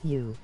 You.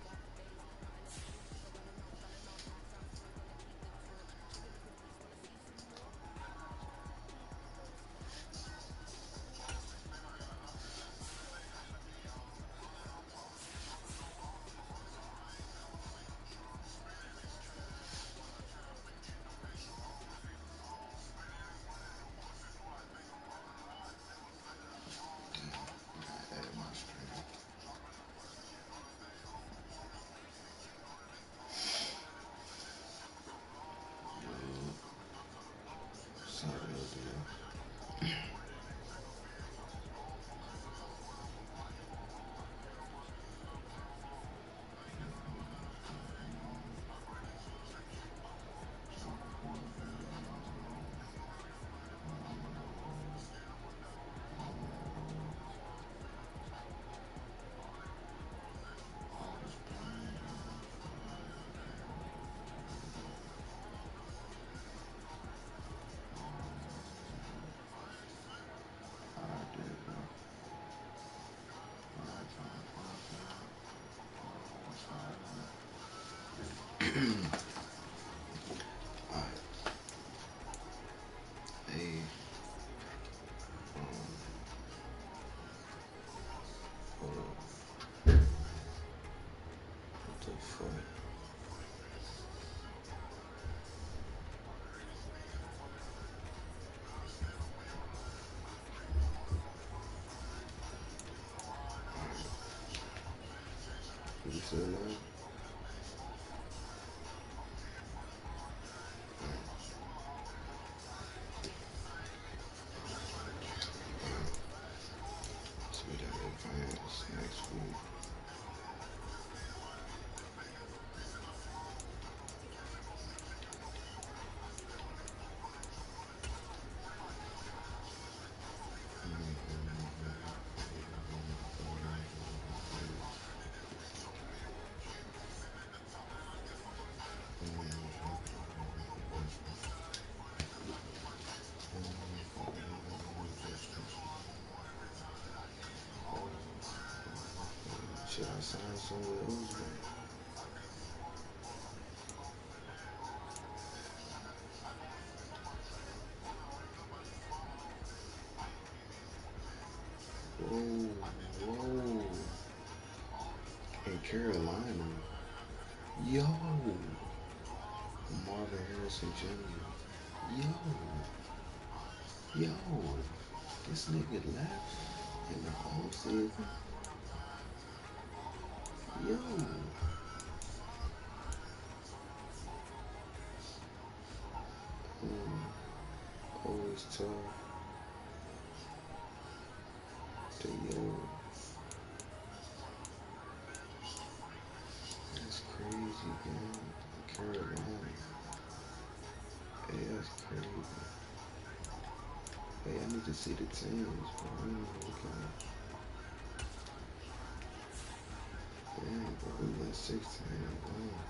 You still alive? So we gotta advance next week. Should I sign some of those, man? Whoa. In Carolina. Yo. Marvin Harrison Jr. Yo. This nigga left in the whole season. Yo. Always tough. That's crazy, man. Carolina. Hey, that's crazy. Hey, I need to see the teams, bro. I don't know what kind of... Damn, bro. We went 16. Wow.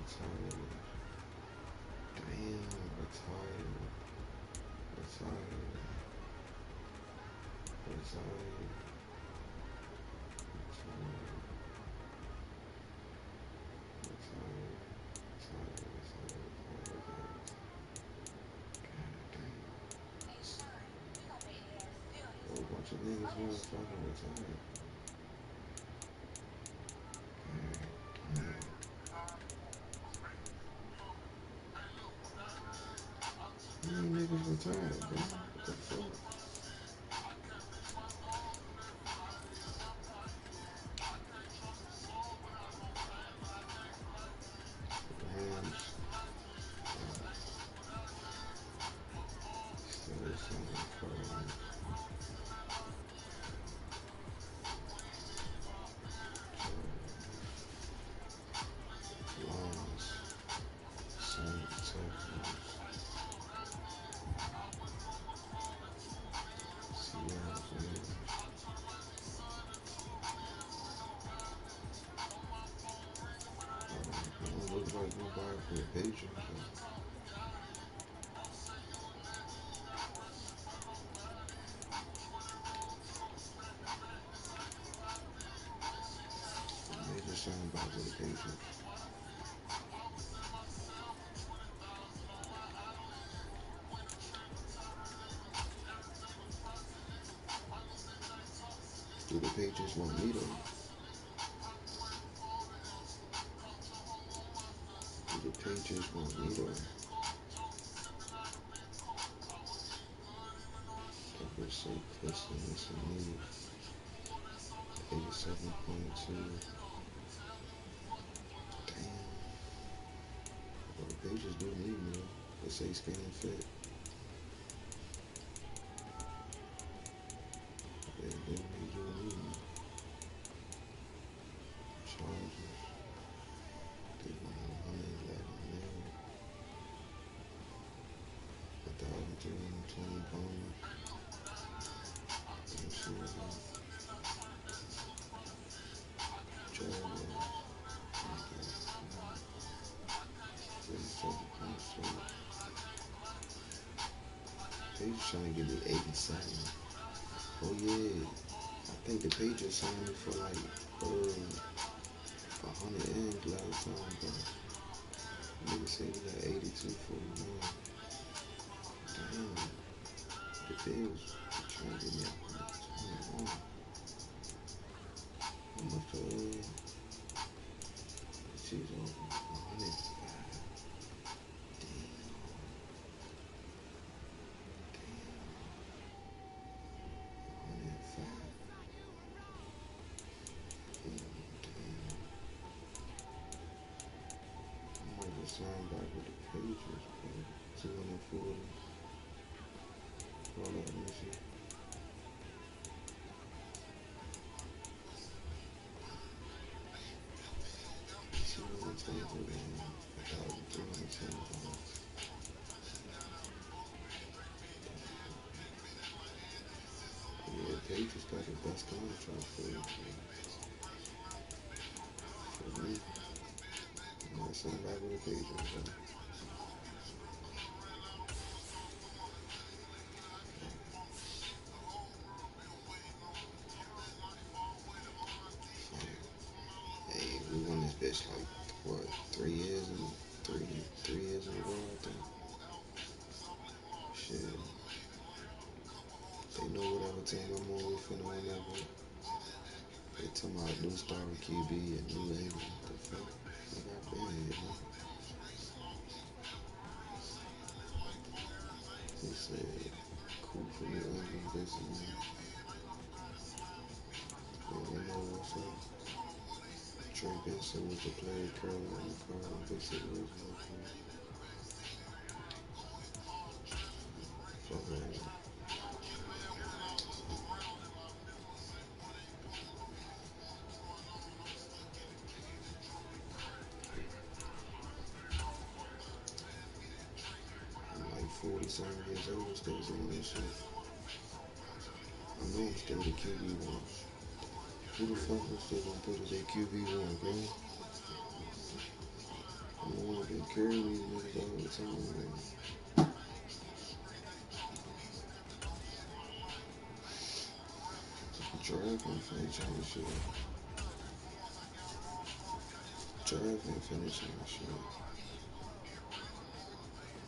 Retired. Damn, retired. A bunch of niggas was fucking retired. How many niggas retired, bro? What the fuck? pages. Do the pages want me though? Do the pages want me though? Ever so pussy, listen me. 87.2. Damn. Well, the pages do need me though. They say scan fit. They do need me. Charges. They want 111 mil. 1,320 bonus. Let's see what else. Page trying to give me 87. Oh yeah, I think the pages signed me for like 100 M's last time, but nigga say we got 82.49. Damn, the bills trying to get me 121. How much for she's over 105. Sign back with the pages, bro. 240. Hold up, let me see. Yeah, pages got the best contract for me. I'm gonna sign back with the pages, bro. Hey, we won this bitch like what, 3 years in 3 years in a row, I think. Shit. They know whatever team I'm on, we finna win that bro. They talking about new star QB and New England. What the fuck? Like I've been here, man. He said, cool for New England, this and that. Yeah, they know what's up. Trey Benson was the player, Curly on the car, and Big City was my player. Fuck that. I'm like 40-something years old, still doing this shit. I know I'm still the QB1. Who the fuck was still gonna put as a QB1, bro? I'm the one that carrying these niggas all the time, man. Draft ain't finishing this shit. Draft ain't finishing this shit.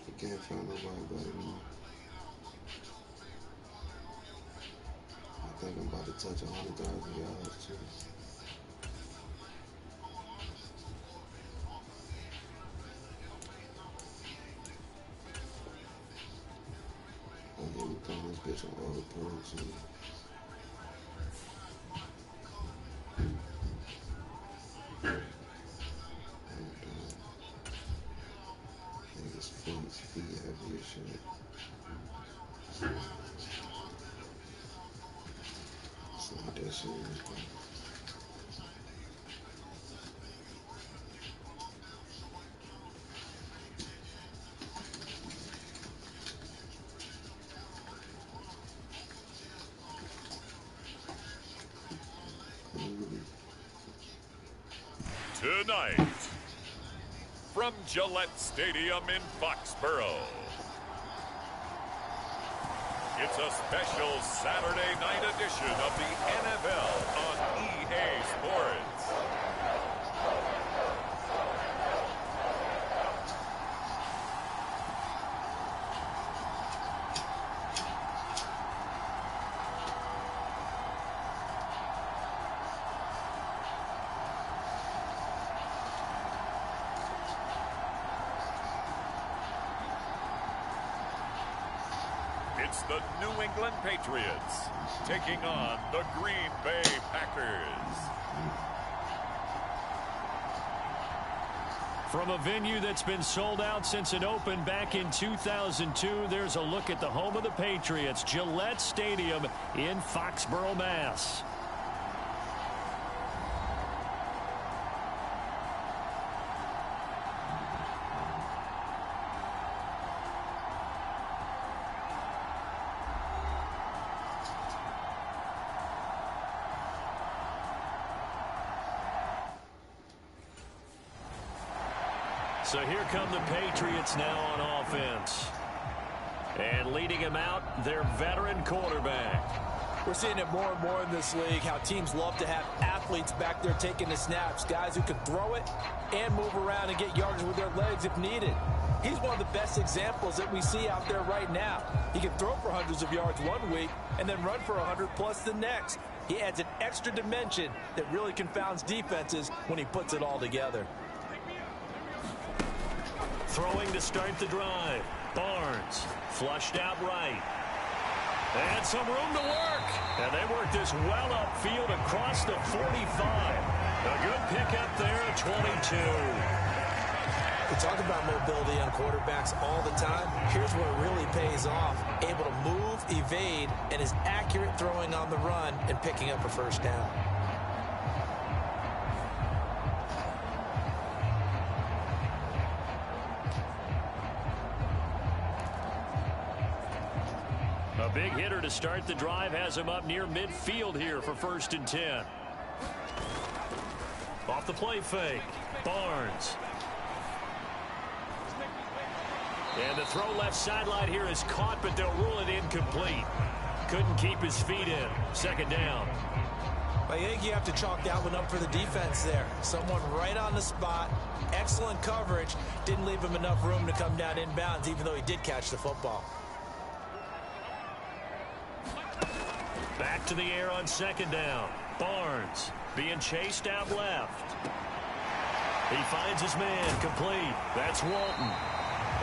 You can't find nobody better than me. I think I'm about to touch 100,000 yards too. Oh yeah, we playing this bitch on all the pearls too. Niggas feet heavy as shit. It's not that serious, bro. Tonight, from Gillette Stadium in Foxborough, it's a special Saturday night edition of the NFL on EA Sports. It's the New England Patriots taking on the Green Bay Packers. From a venue that's been sold out since it opened back in 2002, there's a look at the home of the Patriots, Gillette Stadium in Foxborough, Mass. So here come the Patriots now on offense. And leading him out, their veteran quarterback. We're seeing it more and more in this league, how teams love to have athletes back there taking the snaps, guys who can throw it and move around and get yards with their legs if needed. He's one of the best examples that we see out there right now. He can throw for hundreds of yards one week and then run for 100+ the next. He adds an extra dimension that really confounds defenses when he puts it all together. Throwing to start the drive. Barnes flushed out right. And some room to work. And they work this well upfield across the 45. A good pickup there at 22. We talk about mobility on quarterbacks all the time. Here's where it really pays off. Able to move, evade, and is accurate throwing on the run and picking up a first down. A big hitter to start the drive has him up near midfield here for 1st and 10. Off the play fake. Barnes. And the throw left sideline here is caught, but they'll rule it incomplete. Couldn't keep his feet in. 2nd down. I think you have to chalk that one up for the defense there. Someone right on the spot. Excellent coverage. Didn't leave him enough room to come down inbounds, even though he did catch the football. Back to the air on 2nd down. Barnes being chased out left. He finds his man complete. That's Walton.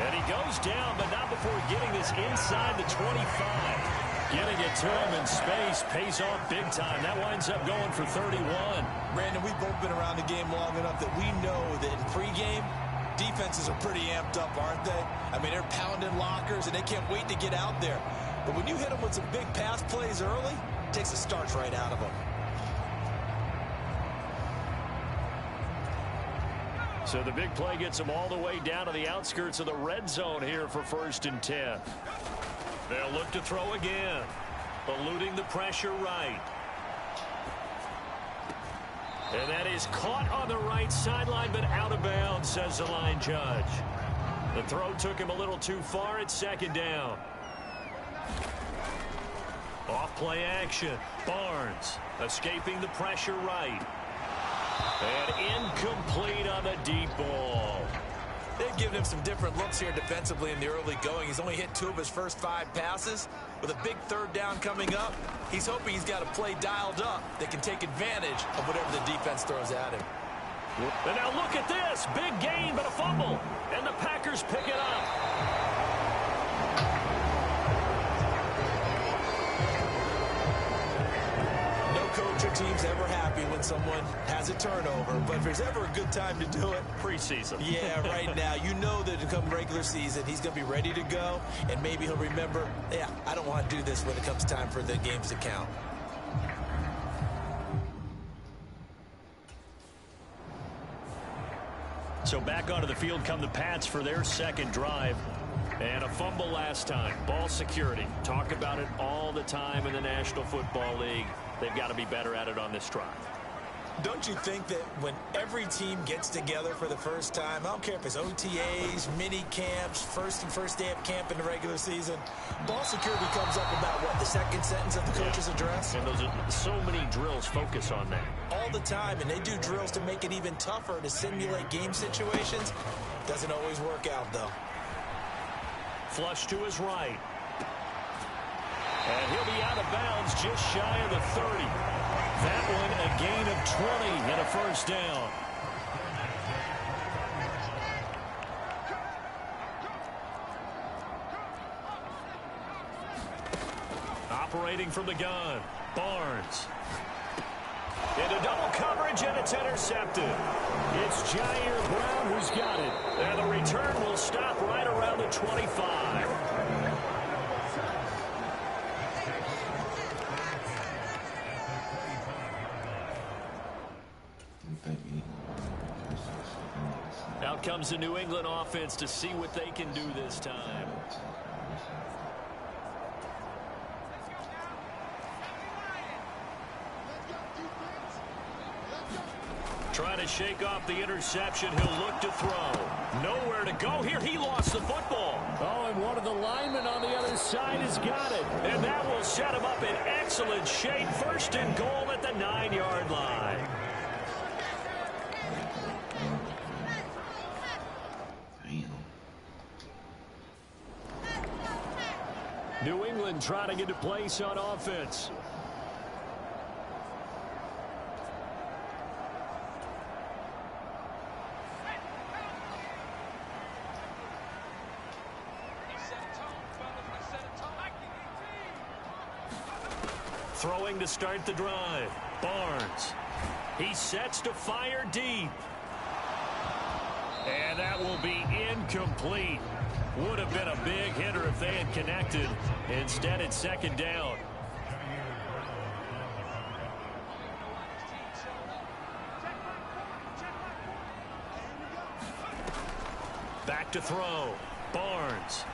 And he goes down, but not before getting this inside the 25. Getting it to him in space pays off big time. That winds up going for 31. Brandon, we've both been around the game long enough that we know that in pregame, defenses are pretty amped up, aren't they? I mean, they're pounding lockers, and they can't wait to get out there. But when you hit them with some big pass plays early, it takes the starch right out of them. So the big play gets them all the way down to the outskirts of the red zone here for 1st and 10. They'll look to throw again. Eluding the pressure right. And that is caught on the right sideline, but out of bounds, says the line judge. The throw took him a little too far at 2nd down. Off play action. Barnes escaping the pressure right. And incomplete on the deep ball. They've given him some different looks here defensively in the early going. He's only hit 2 of his first 5 passes. With a big 3rd down coming up, he's hoping he's got a play dialed up that can take advantage of whatever the defense throws at him. And now look at this. Big gain, but a fumble. And the Packers pick it up. Coach or team's ever happy when someone has a turnover, but if there's ever a good time to do it, preseason. Yeah, right now. You know that to come regular season, he's going to be ready to go, and maybe he'll remember, yeah, I don't want to do this when it comes time for the games to count. So back onto the field come the Pats for their 2nd drive. And a fumble last time. Ball security. Talk about it all the time in the National Football League. They've got to be better at it on this drive. Don't you think that when every team gets together for the first time, I don't care if it's OTAs, mini camps, first day of camp in the regular season, ball security comes up about, what, the 2nd sentence of the coach's address? And those are so many drills focus on that. All the time, and they do drills to make it even tougher to simulate game situations. Doesn't always work out, though. Flush to his right. And he'll be out of bounds just shy of the 30. That one a gain of 20 and a 1st down. operating from the gun. Barnes. Into double coverage, and it's intercepted. It's Jair Brown who's got it. And the return will stop right around the 25. Out comes the New England offense to see what they can do this time. Trying to shake off the interception. He'll look to throw. Nowhere to go here. He lost the football. Oh, and one of the linemen on the other side has got it. And that will set him up in excellent shape. First and goal at the 9-yard line. New England trying to get a place on offense. Throwing to start the drive. Barnes. He sets to fire deep. And that will be incomplete. Would have been a big hitter if they had connected. Instead, it's second down. Back to throw. Barnes.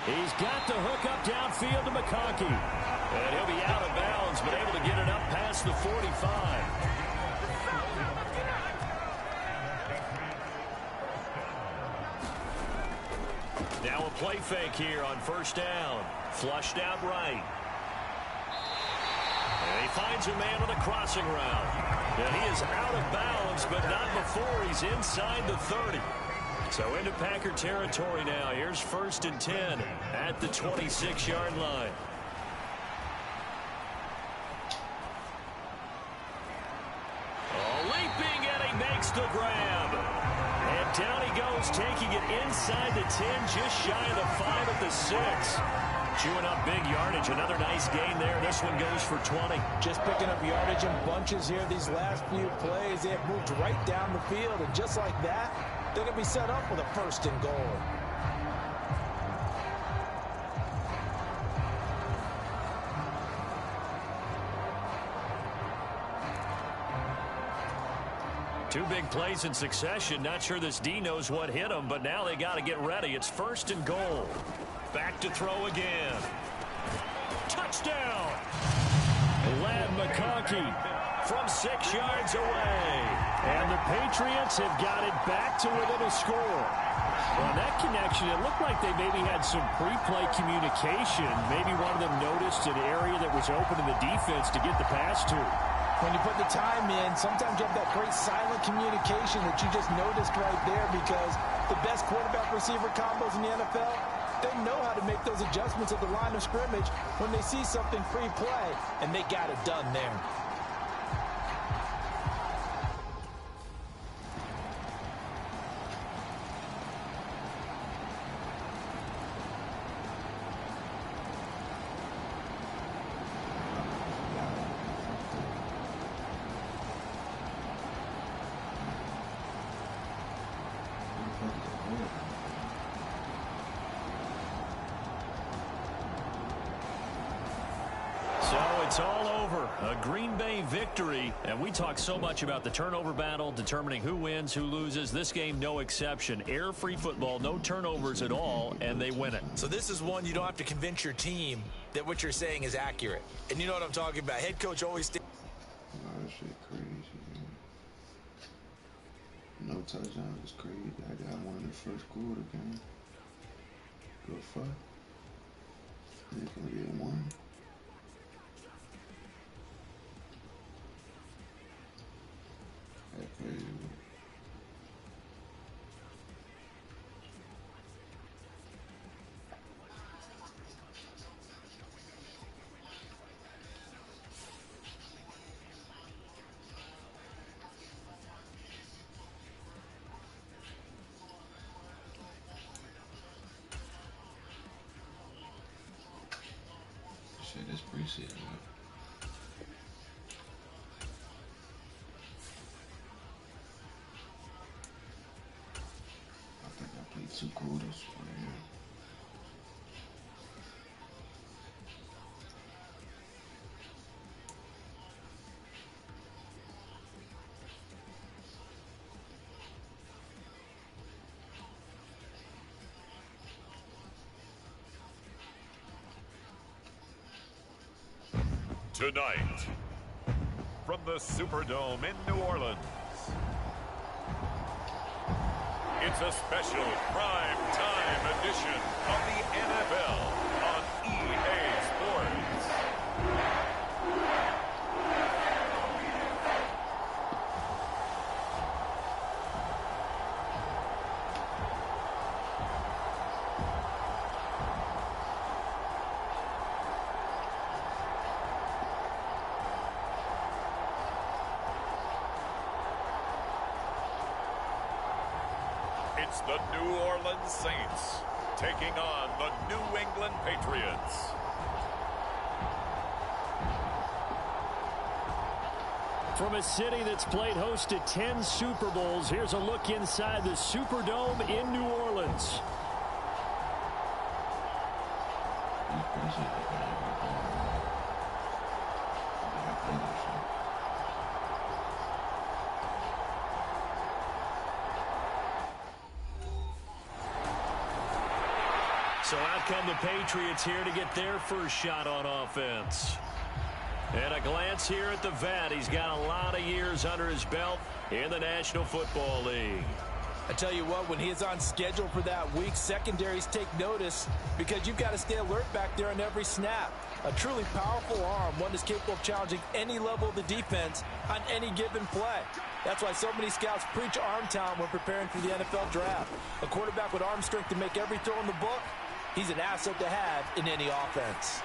He's got the hook up downfield to McConkey. And he'll be out of bounds, but able to get it up past the 45. Now a play fake here on first down. Flushed out right. And he finds a man on the crossing route. And he is out of bounds, but not before he's inside the 30. So into Packer territory now. Here's 1st and 10 at the 26-yard line. Oh, leaping, and he makes the grab. And down he goes, taking it inside the 10, just shy of the 5 at the 6. Chewing up big yardage. Another nice gain there. This one goes for 20. Just picking up yardage in bunches here these last few plays. They have moved right down the field, and just like that, they're going to be set up with a 1st and goal. Two big plays in succession. Not sure this D knows what hit him, but now they got to get ready. It's 1st and goal. Back to throw again. Touchdown! Lad McConkey from 6 yards away. And the Patriots have got it back to within a score. On that connection, it looked like they maybe had some pre-play communication. Maybe one of them noticed an area that was open in the defense to get the pass to. When you put the time in, sometimes you have that great silent communication that you just noticed right there, because the best quarterback-receiver combos in the NFL, they know how to make those adjustments at the line of scrimmage when they see something pre-play, and they got it done there. It's all over. A Green Bay victory. And we talk so much about the turnover battle, determining who wins, who loses. This game, no exception. Air-free football, no turnovers at all, and they win it. So this is one you don't have to convince your team that what you're saying is accurate. And you know what I'm talking about. Head coach always... That shit crazy, man. No touchdowns is crazy. I got one in the first quarter, game. Good fuck. They're gonna get one. That crazy. say this preseason. I think I played 2 quarters right here. Tonight, from the Superdome in New Orleans, it's a special prime time edition of the NFL on EA Sports. It's the New Orleans Saints taking on the New England Patriots. From a city that's played host to 10 Super Bowls, here's a look inside the Superdome in New Orleans. So out come the Patriots here to get their first shot on offense. And a glance here at the vet. He's got a lot of years under his belt in the National Football League. I tell you what, when he is on schedule for that week, secondaries take notice because you've got to stay alert back there on every snap. A truly powerful arm, one that's capable of challenging any level of the defense on any given play. That's why so many scouts preach arm talent when preparing for the NFL draft. A quarterback with arm strength to make every throw in the book, he's an asset to have in any offense.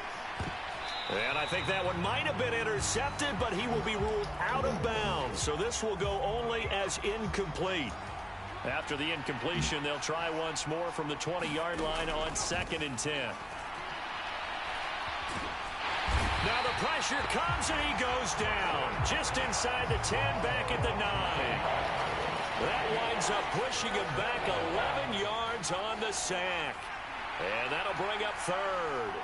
And I think that one might have been intercepted, but he will be ruled out of bounds. So this will go only as incomplete. After the incompletion, they'll try once more from the 20-yard line on 2nd and 10. Now the pressure comes and he goes down. Just inside the 10, back at the 9. That winds up pushing him back 11 yards on the sack. And that'll bring up 3rd.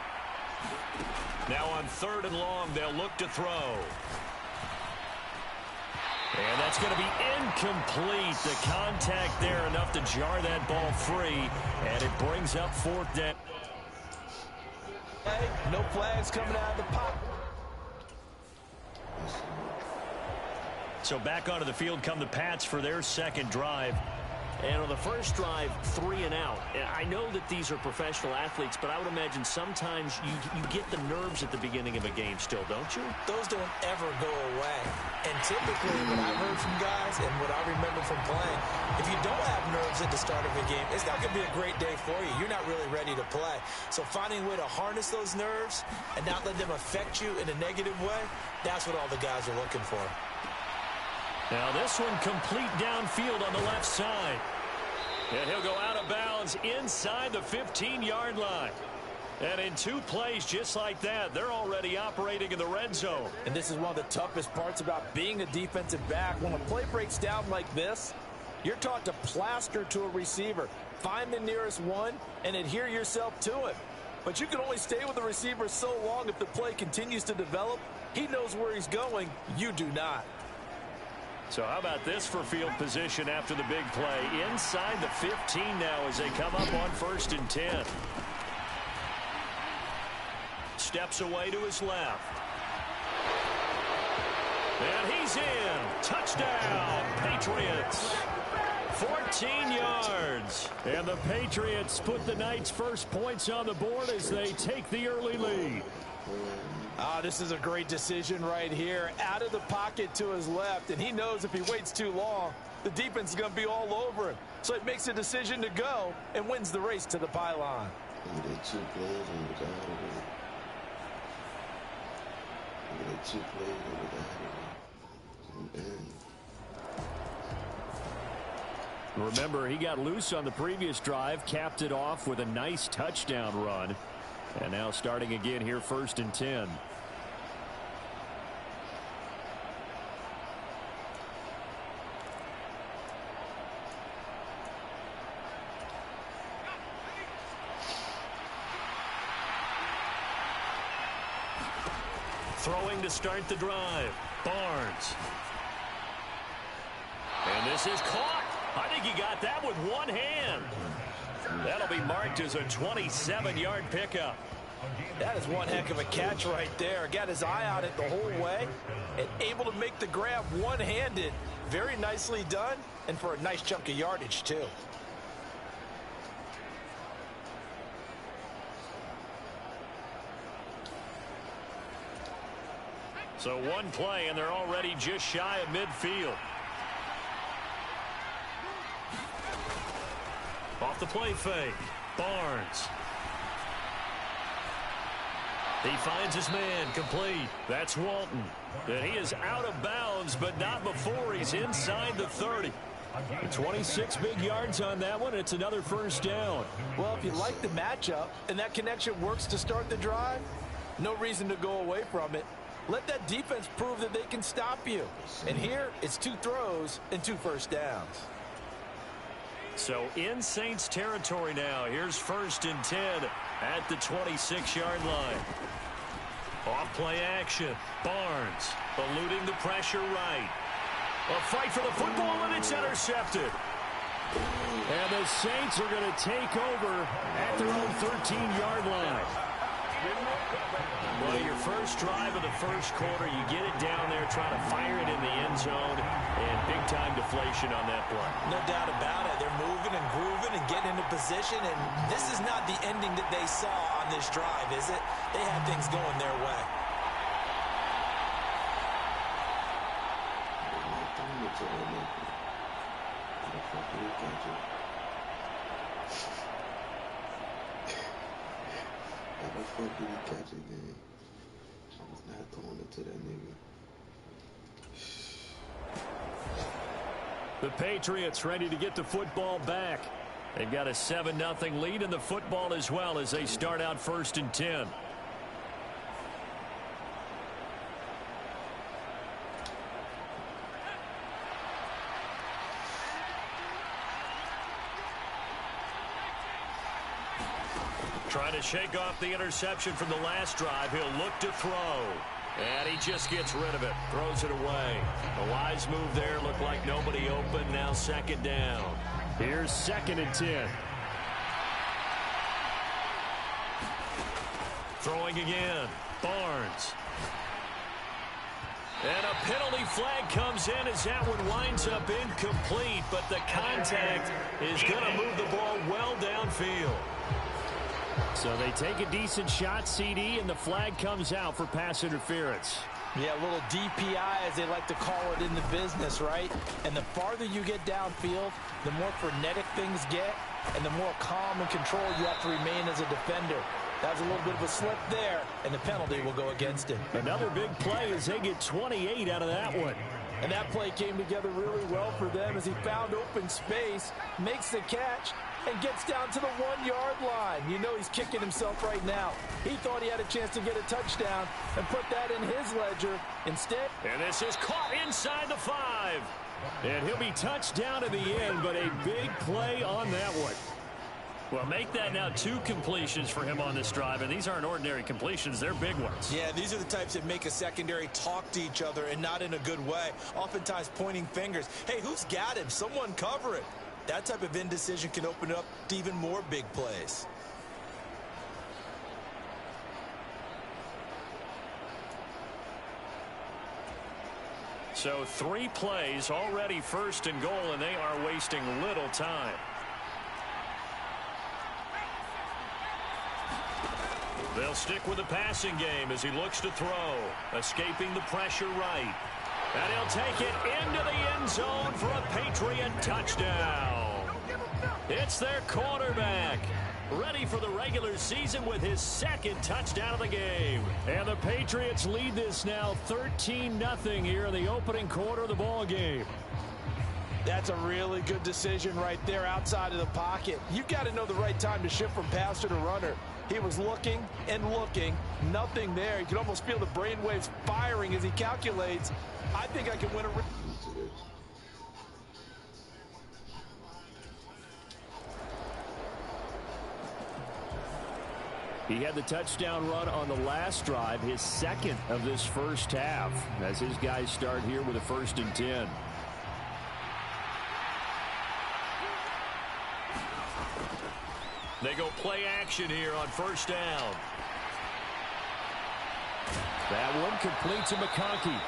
Now on 3rd and long, they'll look to throw. And that's going to be incomplete. The contact there enough to jar that ball free. And it brings up 4th down. Hey, no flags coming out of the pocket. So back onto the field come the Pats for their second drive. And on the first drive, 3 and out. I know that these are professional athletes, but I would imagine sometimes you get the nerves at the beginning of a game still, don't you? Those don't ever go away. And typically, what I've heard from guys and what I remember from playing, if you don't have nerves at the start of a game, it's not going to be a great day for you. You're not really ready to play. So finding a way to harness those nerves and not let them affect you in a negative way, that's what all the guys are looking for. Now this one complete downfield on the left side. And he'll go out of bounds inside the 15-yard line. And in 2 plays just like that, they're already operating in the red zone. And this is one of the toughest parts about being a defensive back. When a play breaks down like this, you're taught to plaster to a receiver. Find the nearest one and adhere yourself to it. But you can only stay with the receiver so long if the play continues to develop. He knows where he's going. You do not. So how about this for field position after the big play? Inside the 15 now as they come up on 1st and 10. Steps away to his left. And he's in. Touchdown, Patriots. 14 yards. And the Patriots put the Knights' first points on the board as they take the early lead. This is a great decision right here. Out of the pocket to his left, and he knows if he waits too long, the defense is going to be all over him. So he makes a decision to go and wins the race to the pylon. Look at that 2 plays on the guy. Look at that 2 plays on the guy. Remember, he got loose on the previous drive, capped it off with a nice touchdown run. And now starting again here, 1st and 10. Throwing to start the drive, Barnes. And this is caught. I think he got that with one hand. That'll be marked as a 27-yard pickup. That is one heck of a catch right there. Got his eye on it the whole way and able to make the grab one-handed. Very nicely done, and for a nice chunk of yardage, too. So one play, and they're already just shy of midfield. Off the play fake, Barnes. He finds his man, complete. That's Walton. And he is out of bounds, but not before he's inside the 30. 26 big yards on that one. It's another 1st down. Well, if you like the matchup and that connection works to start the drive, no reason to go away from it. Let that defense prove that they can stop you. And here, it's 2 throws and 2 first downs. So in Saints territory now. Here's 1st and 10 at the 26-yard line. Off play action. Barnes eluding the pressure right. A fight for the football, and it's intercepted. And the Saints are going to take over at their own 13-yard line. Well, your first drive of the first quarter, you get it down there, try to fire it in the end zone, and big-time deflation on that play. No doubt about it. They're moving and grooving and getting into position, and this is not the ending that they saw on this drive, is it? They had things going their way. How the fuck did he catch it then? I was not throwing it to that nigga. The Patriots ready to get the football back. They've got a 7-0 lead in the football as well as they start out 1st and 10. Trying to shake off the interception from the last drive. He'll look to throw. And he just gets rid of it. Throws it away. A wise move there. Looked like nobody open. Now 2nd down. Here's 2nd and 10. Throwing again. Barnes. And a penalty flag comes in as that one winds up incomplete. But the contact is going to move the ball well downfield. So they take a decent shot, CD, and the flag comes out for pass interference. Yeah, a little DPI, as they like to call it in the business, right? And the farther you get downfield, the more frenetic things get, and the more calm and control you have to remain as a defender. That was a little bit of a slip there, and the penalty will go against him. Another big play as they get 28 out of that one. And that play came together really well for them as he found open space, makes the catch, and gets down to the 1-yard line. You know he's kicking himself right now. He thought he had a chance to get a touchdown and put that in his ledger. Instead, and this is caught inside the 5. And he'll be touched down in the end, but a big play on that one. Well, make that now 2 completions for him on this drive, and these aren't ordinary completions. They're big ones. Yeah, these are the types that make a secondary talk to each other and not in a good way, oftentimes pointing fingers. Hey, who's got him? Someone cover it. That type of indecision can open up to even more big plays. So 3 plays, already 1st and goal, and they are wasting little time. They'll stick with the passing game as he looks to throw, escaping the pressure right. And he'll take it into the end zone for a Patriot touchdown. It's their quarterback, ready for the regular season with his 2nd touchdown of the game. And the Patriots lead this now 13-0 here in the opening quarter of the ball game. That's a really good decision right there outside of the pocket. You've got to know the right time to shift from passer to runner. He was looking and looking, nothing there. You can almost feel the brainwaves firing as he calculates. I think I can win a race. He had the touchdown run on the last drive, his second of this first half, as his guys start here with a 1st and 10. They go play action here on 1st down. That one complete to McConkey.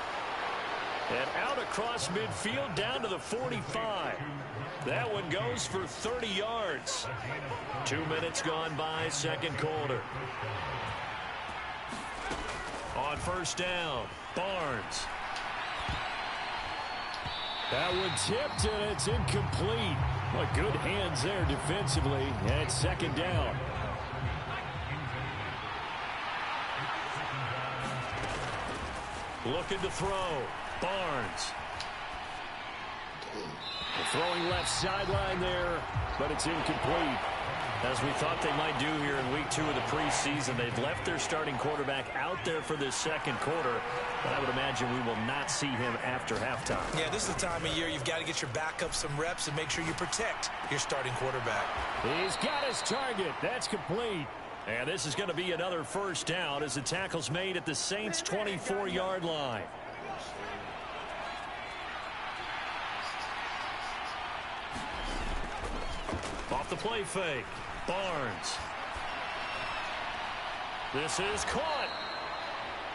And out across midfield down to the 45. That one goes for 30 yards. 2 minutes gone by, second quarter. On 1st down, Barnes. That one tipped, and it's incomplete. Well, good hands there defensively, and it's 2nd down. Looking to throw. Barnes. Throwing left sideline there, but it's incomplete. As we thought they might do here in week 2 of the preseason, they've left their starting quarterback out there for this second quarter, but I would imagine we will not see him after halftime. Yeah, this is the time of year you've got to get your backup some reps and make sure you protect your starting quarterback. He's got his target. That's complete. And this is going to be another 1st down as the tackle's made at the Saints' 24-yard line. Off the play fake. Barnes. This is caught.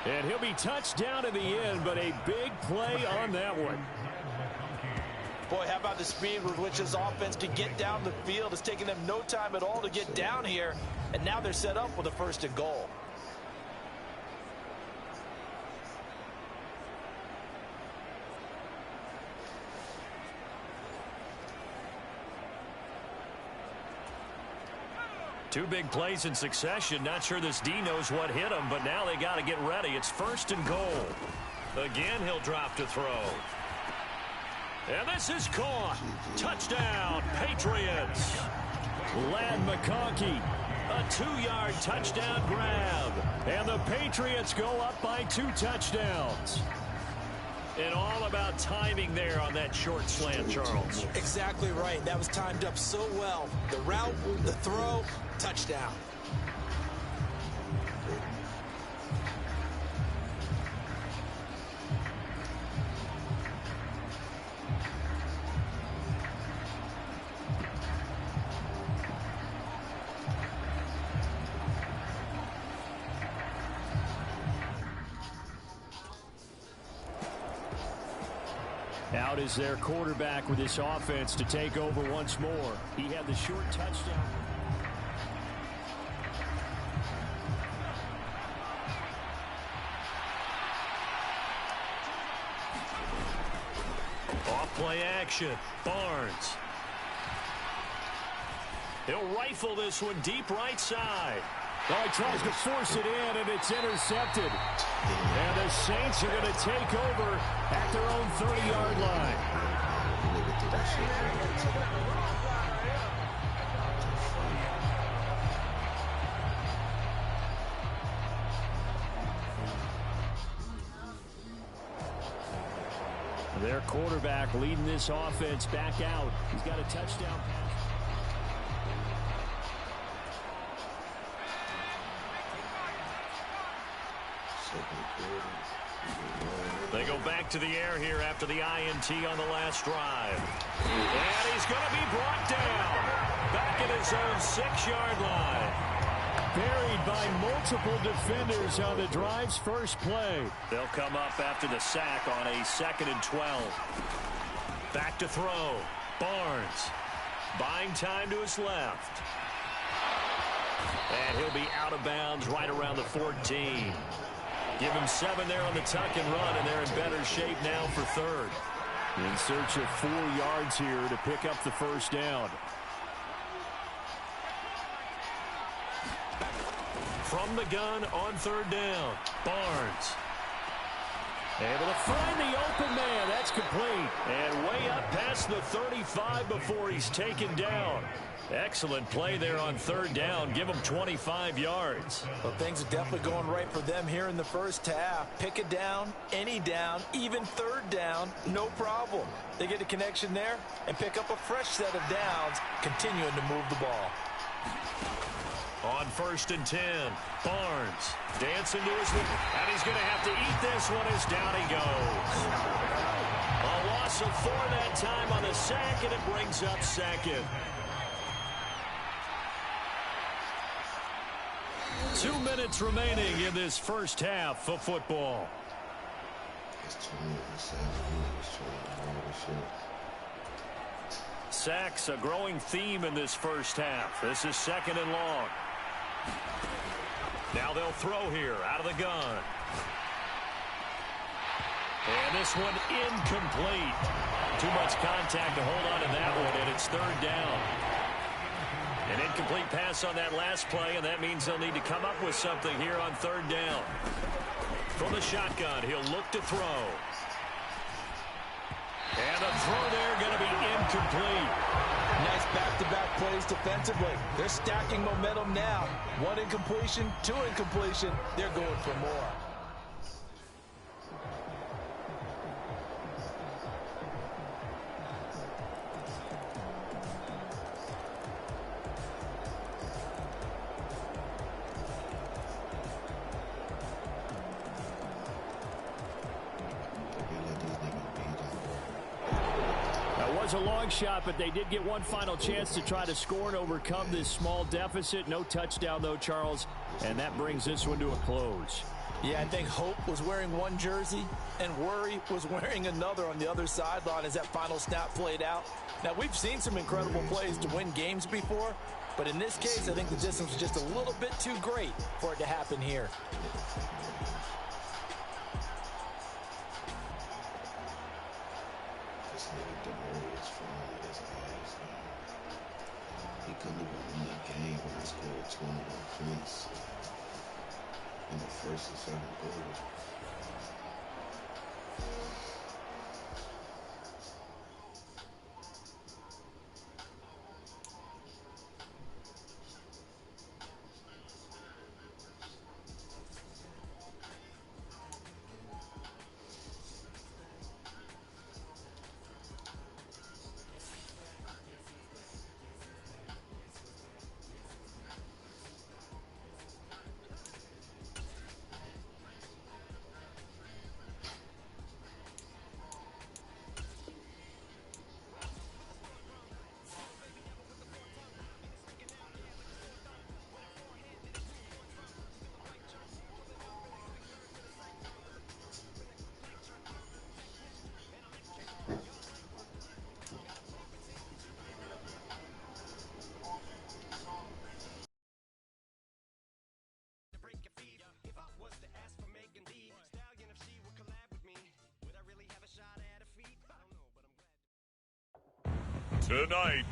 And he'll be touched down in the end, but a big play on that one. Boy, how about the speed with which this offense can get down the field? It's taking them no time at all to get down here, and now they're set up with a 1st and goal. Two big plays in succession. Not sure this D knows what hit him, but now they got to get ready. It's 1st and goal. Again, he'll drop to throw. And this is caught. Touchdown, Patriots. Lad McConkey, a 2-yard touchdown grab. And the Patriots go up by 2 touchdowns. And all about timing there on that short slant, Charles. Exactly right. That was timed up so well. The route, the throw, touchdown. Out is their quarterback with this offense to take over once more. He had the short touchdown. Off play action. Barnes. He'll rifle this one deep right side. Oh, he tries to force it in, and it's intercepted. And the Saints are going to take over at their own 30-yard line. Their quarterback leading this offense back out. He's got a touchdown pass. They go back to the air here after the INT on the last drive. And he's going to be brought down. Back at his own 6-yard line. Buried by multiple defenders on the drive's first play. They'll come up after the sack on a 2nd and 12. Back to throw. Barnes. Buying time to his left. And he'll be out of bounds right around the 14. Give him 7 there on the tuck and run, and they're in better shape now for 3rd. In search of 4 yards here to pick up the 1st down. From the gun on 3rd down, Barnes. Able to find the open man. That's That's complete. And way up past the 35 before he's taken down. Excellent play there on third down. Give them 25 yards. Well, things are definitely going right for them here in the first half. Pick a down, any down, even third down, no problem. They get a connection there and pick up a fresh set of downs, continuing to move the ball. On 1st and 10, Barnes dancing to his lead, and he's going to have to eat this one as down he goes. A loss of 4 that time on the sack, and it brings up second. 2 minutes remaining in this first half of football. Sacks a growing theme in this first half. This is 2nd and long. Now they'll throw here out of the gun. And this one incomplete. Too much contact to hold on to that one, and it's 3rd down. An incomplete pass on that last play, and that means they'll need to come up with something here on 3rd down. From the shotgun, he'll look to throw. And the throw there going to be incomplete. Nice back-to-back plays defensively. They're stacking momentum now. 1 incompletion, 2 incompletion. They're going for more. A long shot, but they did get one final chance to try to score and overcome this small deficit. No touchdown, though, Charles, and that brings this one to a close. Yeah, I think Hope was wearing one jersey and Worry was wearing another on the other sideline as that final snap played out. Now, we've seen some incredible plays to win games before, but in this case, I think the distance was just a little bit too great for it to happen here. He couldn't even win that game when I scored 21 points in the 1st and 2nd quarters. Tonight,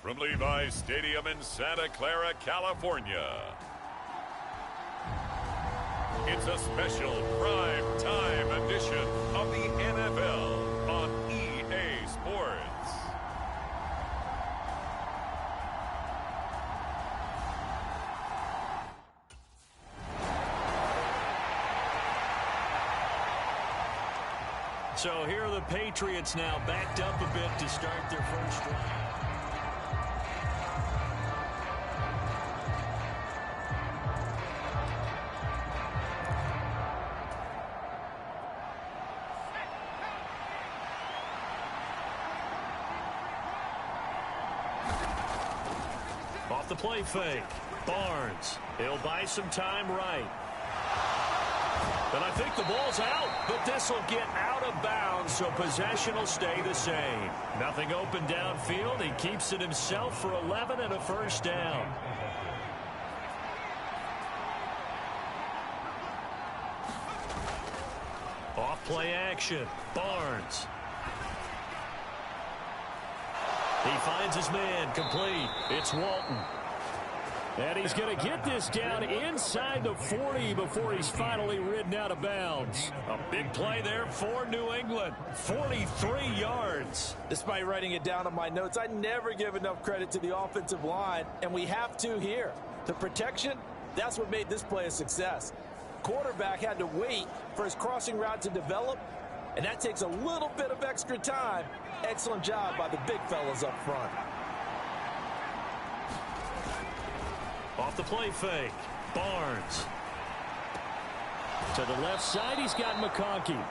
from Levi's Stadium in Santa Clara, California, it's a special prime time edition of the NFL on EA Sports. So here are the Patriots now backed up a bit to start their first drive. Off the play fake, Barnes. He'll buy some time right. And I think the ball's out, but this will get out of bounds, so possession will stay the same. Nothing open downfield. He keeps it himself for 11 and a first down. Off play action, Barnes. He finds his man complete. It's Walton. And he's going to get this down inside the 40 before he's finally ridden out of bounds. A big play there for New England. 43 yards. Despite writing it down on my notes, I never give enough credit to the offensive line, and we have to here. The protection, that's what made this play a success. Quarterback had to wait for his crossing route to develop, and that takes a little bit of extra time. Excellent job by the big fellas up front. Off the play fake, Barnes. To the left side, he's got McConkey.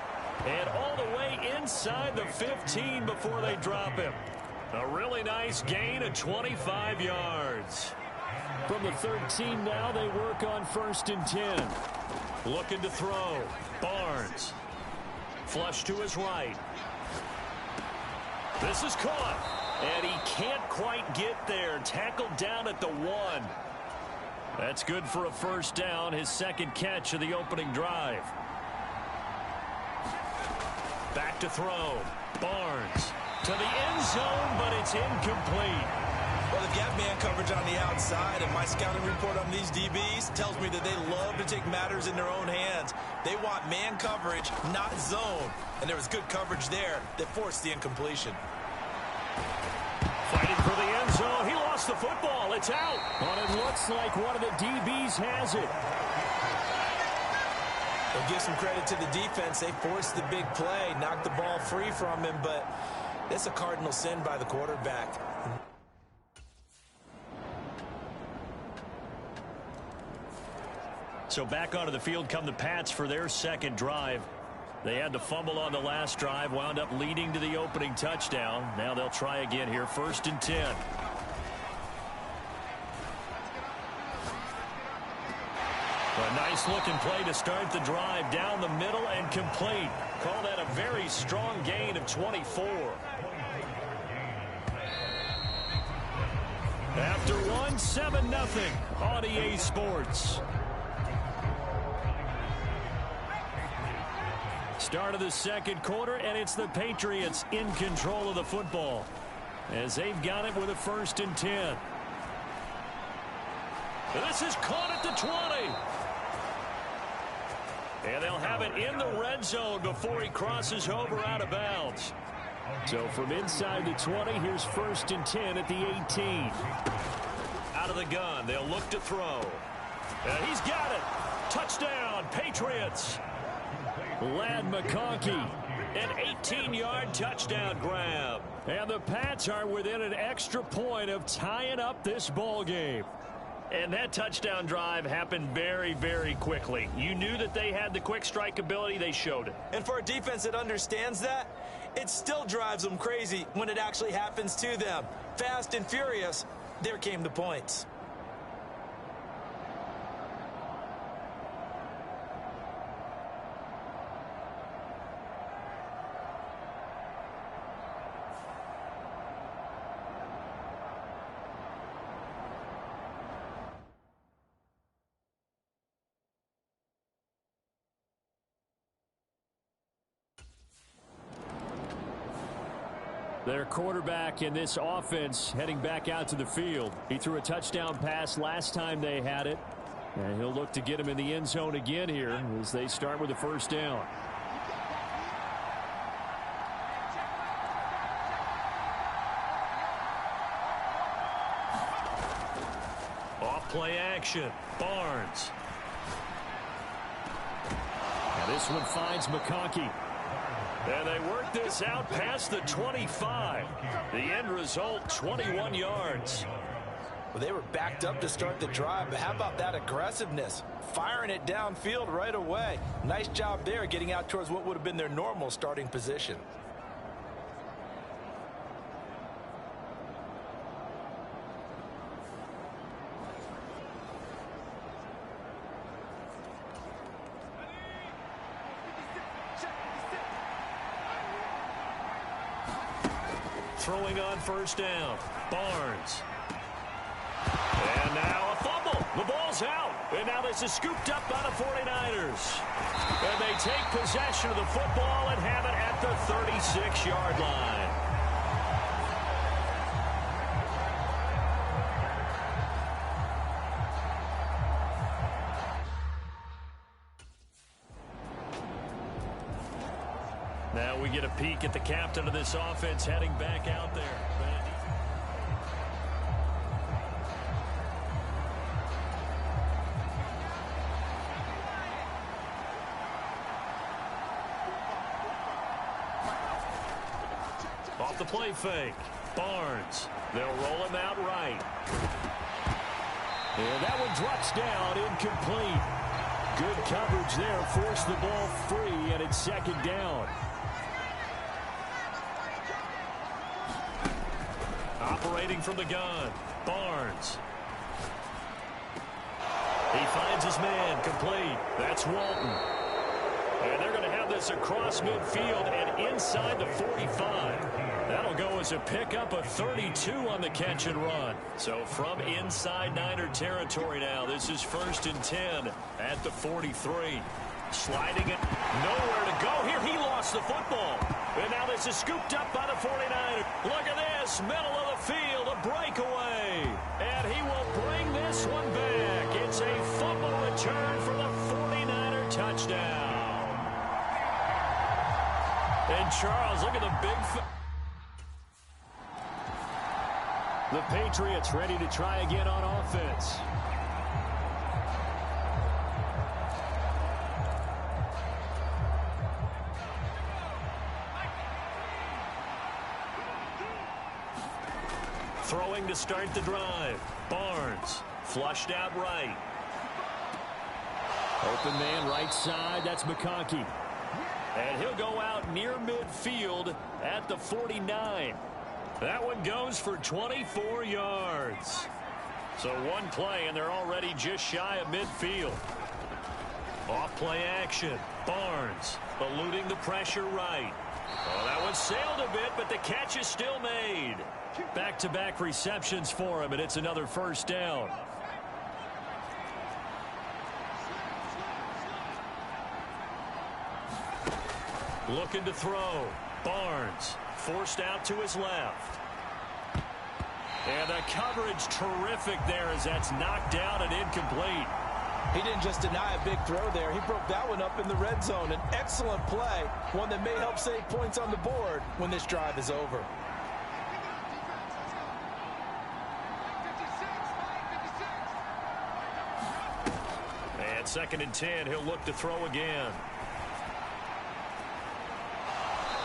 And all the way inside the 15 before they drop him. A really nice gain of 25 yards. From the 13 now, they work on 1st and 10. Looking to throw. Barnes. Flush to his right. This is caught. And he can't quite get there. Tackled down at the 1. That's good for a 1st down, his 2nd catch of the opening drive. Back to throw. Barnes to the end zone, but it's incomplete. Well, they've got man coverage on the outside, and my scouting report on these DBs tells me that they love to take matters in their own hands. They want man coverage, not zone. And there was good coverage there that forced the incompletion. Fighting for the end zone. He lost the football. It's out. But it looks like one of the DBs has it. We'll give some credit to the defense. They forced the big play, knocked the ball free from him, but it's a cardinal sin by the quarterback. So back onto the field come the Pats for their 2nd drive. They had the fumble on the last drive, wound up leading to the opening touchdown. Now they'll try again here, 1st and 10. A nice-looking play to start the drive down the middle and complete. Call that a very strong gain of 24. After 1, 7-0 on EA Sports. Start of the 2nd quarter, and it's the Patriots in control of the football as they've got it with a 1st and 10. This is caught at the 20. And they'll have it in the red zone before he crosses over out of bounds. So from inside the 20, here's 1st and 10 at the 18. Out of the gun, they'll look to throw. And he's got it. Touchdown, Patriots. Lad McConkey, an 18-yard touchdown grab. And the Pats are within an extra point of tying up this ball game. And that touchdown drive happened very, very quickly. You knew that they had the quick strike ability. They showed it. And for a defense that understands that, it still drives them crazy when it actually happens to them. Fast and furious, there came the points. Their quarterback in this offense heading back out to the field. He threw a touchdown pass last time they had it. And he'll look to get him in the end zone again here as they start with the 1st down. Off play action. Barnes. And this one finds McConkey. And they work this out past the 25. The end result, 21 yards. Well, they were backed up to start the drive, but how about that aggressiveness? Firing it downfield right away. Nice job there getting out towards what would have been their normal starting position. Throwing on 1st down. Barnes. And now a fumble. The ball's out. And now this is scooped up by the 49ers. And they take possession of the football and have it at the 36-yard line. Now we get a peek at the captain of this offense heading back out there. Off the play fake. Barnes. They'll roll him out right. And that one drops down, incomplete. Good coverage there. Forced the ball free, and it's second down. Operating from the gun. Barnes. He finds his man, complete. That's Walton. And they're going to have this across midfield and inside the 45. That'll go as a pickup of 32 on the catch and run. So from inside Niner territory now, this is 1st and 10 at the 43. Sliding it, nowhere to go here. He lost the football. And now this is scooped up by the 49ers. Look at this, middle of the field, a breakaway. And he will bring this one back. It's a fumble return for the 49er touchdown. And Charles, look at the big... The Patriots ready to try again on offense. Throwing to start the drive. Barnes flushed out right. Open man right side. That's McConkey. And he'll go out near midfield at the 49. That one goes for 24 yards. So one play, and they're already just shy of midfield. Off play action. Barnes eluding the pressure right. Oh, that one sailed a bit, but the catch is still made. Back-to-back receptions for him, and it's another first down. Looking to throw. Barnes forced out to his left. And the coverage terrific there as that's knocked down and incomplete. He didn't just deny a big throw there. He broke that one up in the red zone. An excellent play, one that may help save points on the board when this drive is over. And 2nd and 10, he'll look to throw again.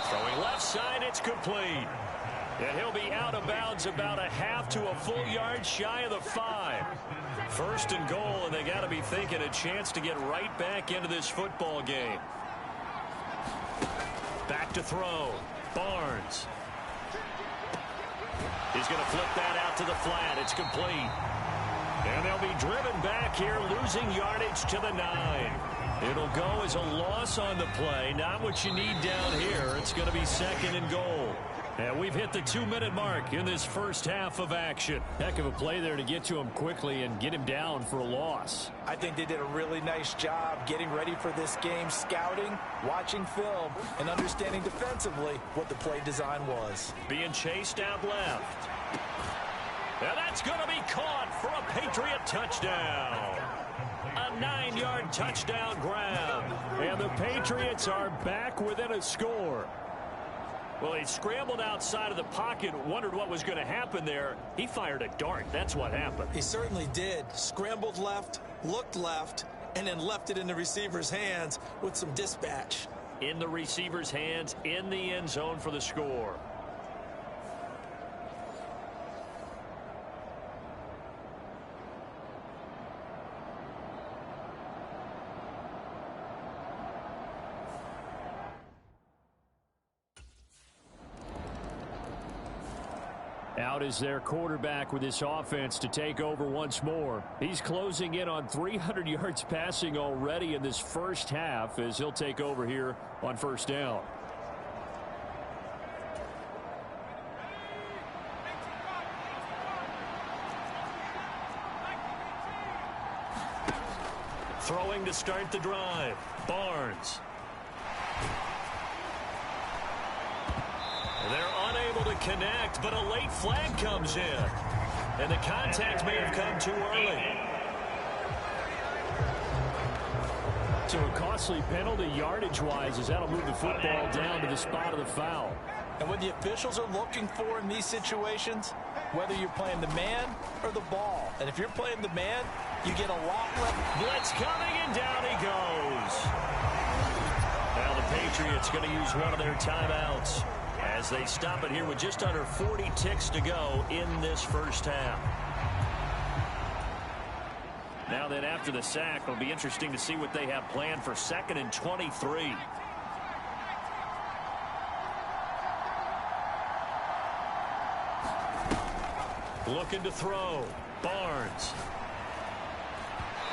Throwing left side, it's complete. And he'll be out of bounds about a half to a full yard shy of the 5. 1st and goal, and they got to be thinking a chance to get right back into this football game. Back to throw. Barnes. He's going to flip that out to the flat. It's complete. And they'll be driven back here, losing yardage to the 9. It'll go as a loss on the play. Not what you need down here. It's going to be 2nd and goal. And we've hit the 2-minute mark in this first half of action. Heck of a play there to get to him quickly and get him down for a loss. I think they did a really nice job getting ready for this game, scouting, watching film, and understanding defensively what the play design was. Being chased out left. And that's going to be caught for a Patriot touchdown. A 9-yard touchdown grab. And the Patriots are back within a score. Well, he scrambled outside of the pocket, wondered what was going to happen there. He fired a dart. That's what happened. He certainly did. Scrambled left, looked left, and then left it in the receiver's hands with some dispatch. In the receiver's hands, in the end zone for the score. Out is their quarterback with this offense to take over once more. He's closing in on 300 yards passing already in this first half as he'll take over here on 1st down. Throwing to start the drive. Barnes. They're unable to connect, but a late flag comes in. And the contact may have come too early. So a costly penalty yardage-wise as that'll move the football down to the spot of the foul. And what the officials are looking for in these situations, whether you're playing the man or the ball. And if you're playing the man, you get a lot less. Blitz coming, and down he goes. Now the Patriots going to use one of their timeouts as they stop it here with just under 40 ticks to go in this first half. Now then, after the sack, it'll be interesting to see what they have planned for 2nd and 23. Looking to throw. Barnes.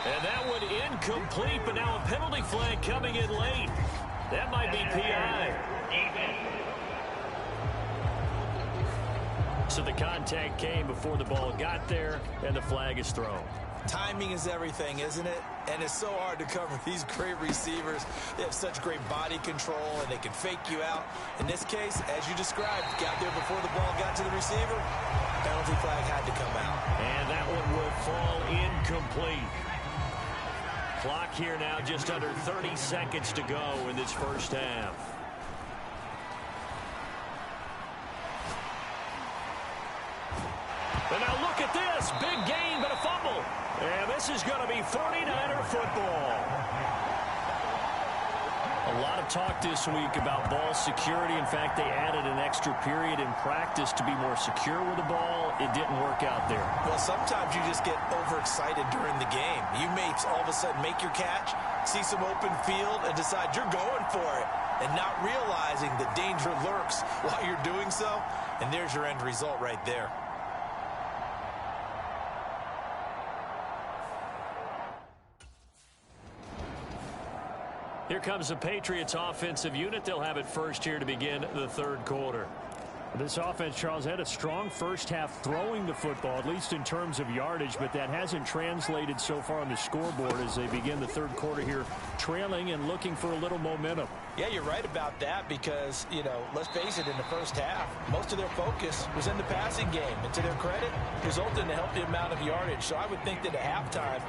And that one incomplete, but now a penalty flag coming in late. That might be PI. So the contact came before the ball got there, and the flag is thrown. Timing is everything, isn't it? And it's so hard to cover these great receivers. They have such great body control, and they can fake you out. In this case, as you described, got there before the ball got to the receiver. Penalty flag had to come out. And that one will fall incomplete. Clock here now just under 30 seconds to go in this first half. And now look at this. Big gain, but a fumble. And this is going to be 49er football. A lot of talk this week about ball security. In fact, they added an extra period in practice to be more secure with the ball. It didn't work out there. Well, sometimes you just get overexcited during the game. You may all of a sudden make your catch, see some open field, and decide you're going for it, and not realizing the danger lurks while you're doing so. And there's your end result right there. Here comes the Patriots offensive unit. They'll have it first here to begin the third quarter. This offense, Charles, had a strong first half throwing the football, at least in terms of yardage, but that hasn't translated so far on the scoreboard as they begin the third quarter here, trailing and looking for a little momentum. Yeah, you're right about that because, you know, let's face it, in the first half, most of their focus was in the passing game. And to their credit, resulted in a healthy amount of yardage. So I would think that at halftime,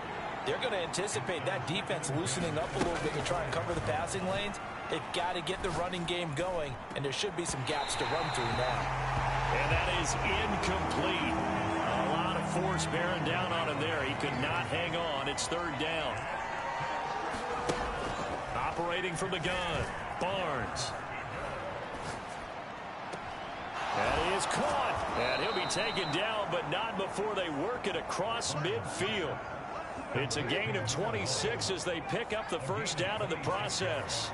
they're going to anticipate that defense loosening up a little bit to try and cover the passing lanes. They've got to get the running game going, and there should be some gaps to run through now. And that is incomplete. A lot of force bearing down on him there. He could not hang on. It's third down. Operating from the gun, Barnes. That is caught. And he'll be taken down, but not before they work it across midfield. It's a gain of 26 as they pick up the first down in the process.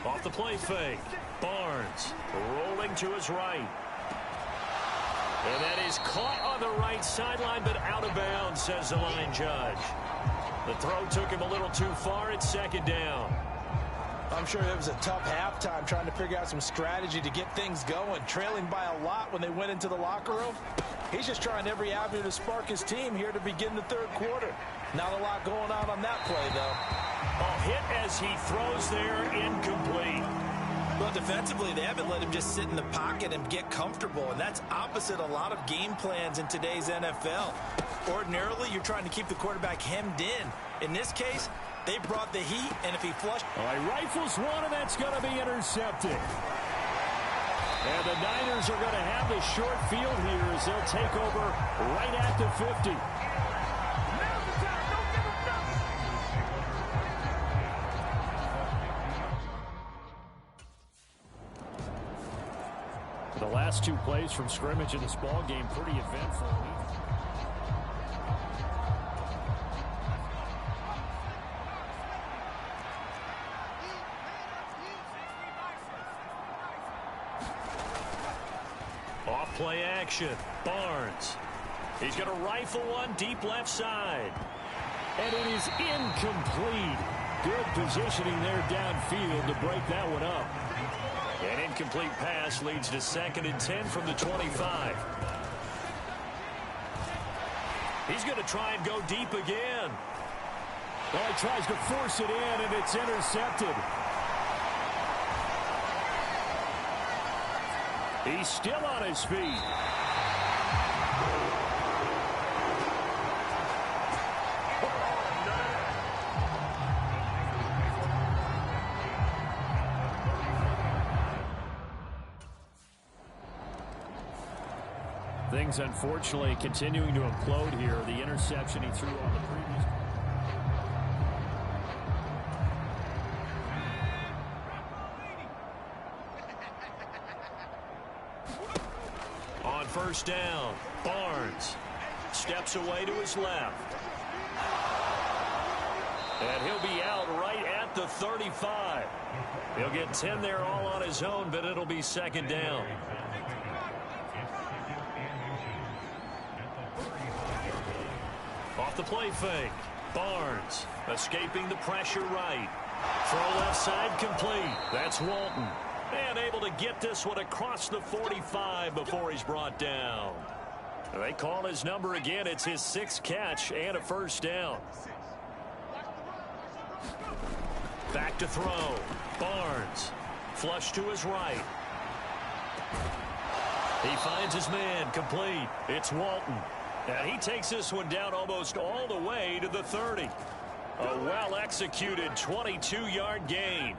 Off the play fake. Barnes rolling to his right. And that is caught on the right sideline, but out of bounds, says the line judge. The throw took him a little too far. It's second down. I'm sure it was a tough halftime trying to figure out some strategy to get things going. Trailing by a lot when they went into the locker room. He's just trying every avenue to spark his team here to begin the third quarter. Not a lot going on that play, though. A hit as he throws there, incomplete. Well, defensively, they haven't let him just sit in the pocket and get comfortable, and that's opposite a lot of game plans in today's NFL. Ordinarily, you're trying to keep the quarterback hemmed in. In this case, they brought the heat, and if he flushed... All right, rifles one, and that's going to be intercepted. And the Niners are going to have the short field here as they'll take over right at the 50. The last two plays from scrimmage in this ball game, pretty eventful. Off play action. Barnes. He's going to rifle one deep left side. And it is incomplete. Good positioning there downfield to break that one up. An incomplete pass leads to 2nd and 10 from the 25. He's going to try and go deep again. Well, he tries to force it in, and it's intercepted. He's still on his feet. Things, unfortunately, continuing to implode here. The interception he threw on the previous. On first down, Barnes steps away to his left. And he'll be out right at the 35. He'll get 10 there all on his own, but it'll be second down. Off the play fake. Barnes escaping the pressure right. Throw left side complete. That's Walton. And able to get this one across the 45 before he's brought down. They call his number again. It's his 6th catch and a first down. Back to throw. Barnes. Flush to his right. He finds his man complete. It's Walton. And he takes this one down almost all the way to the 30. A well-executed 22-yard gain.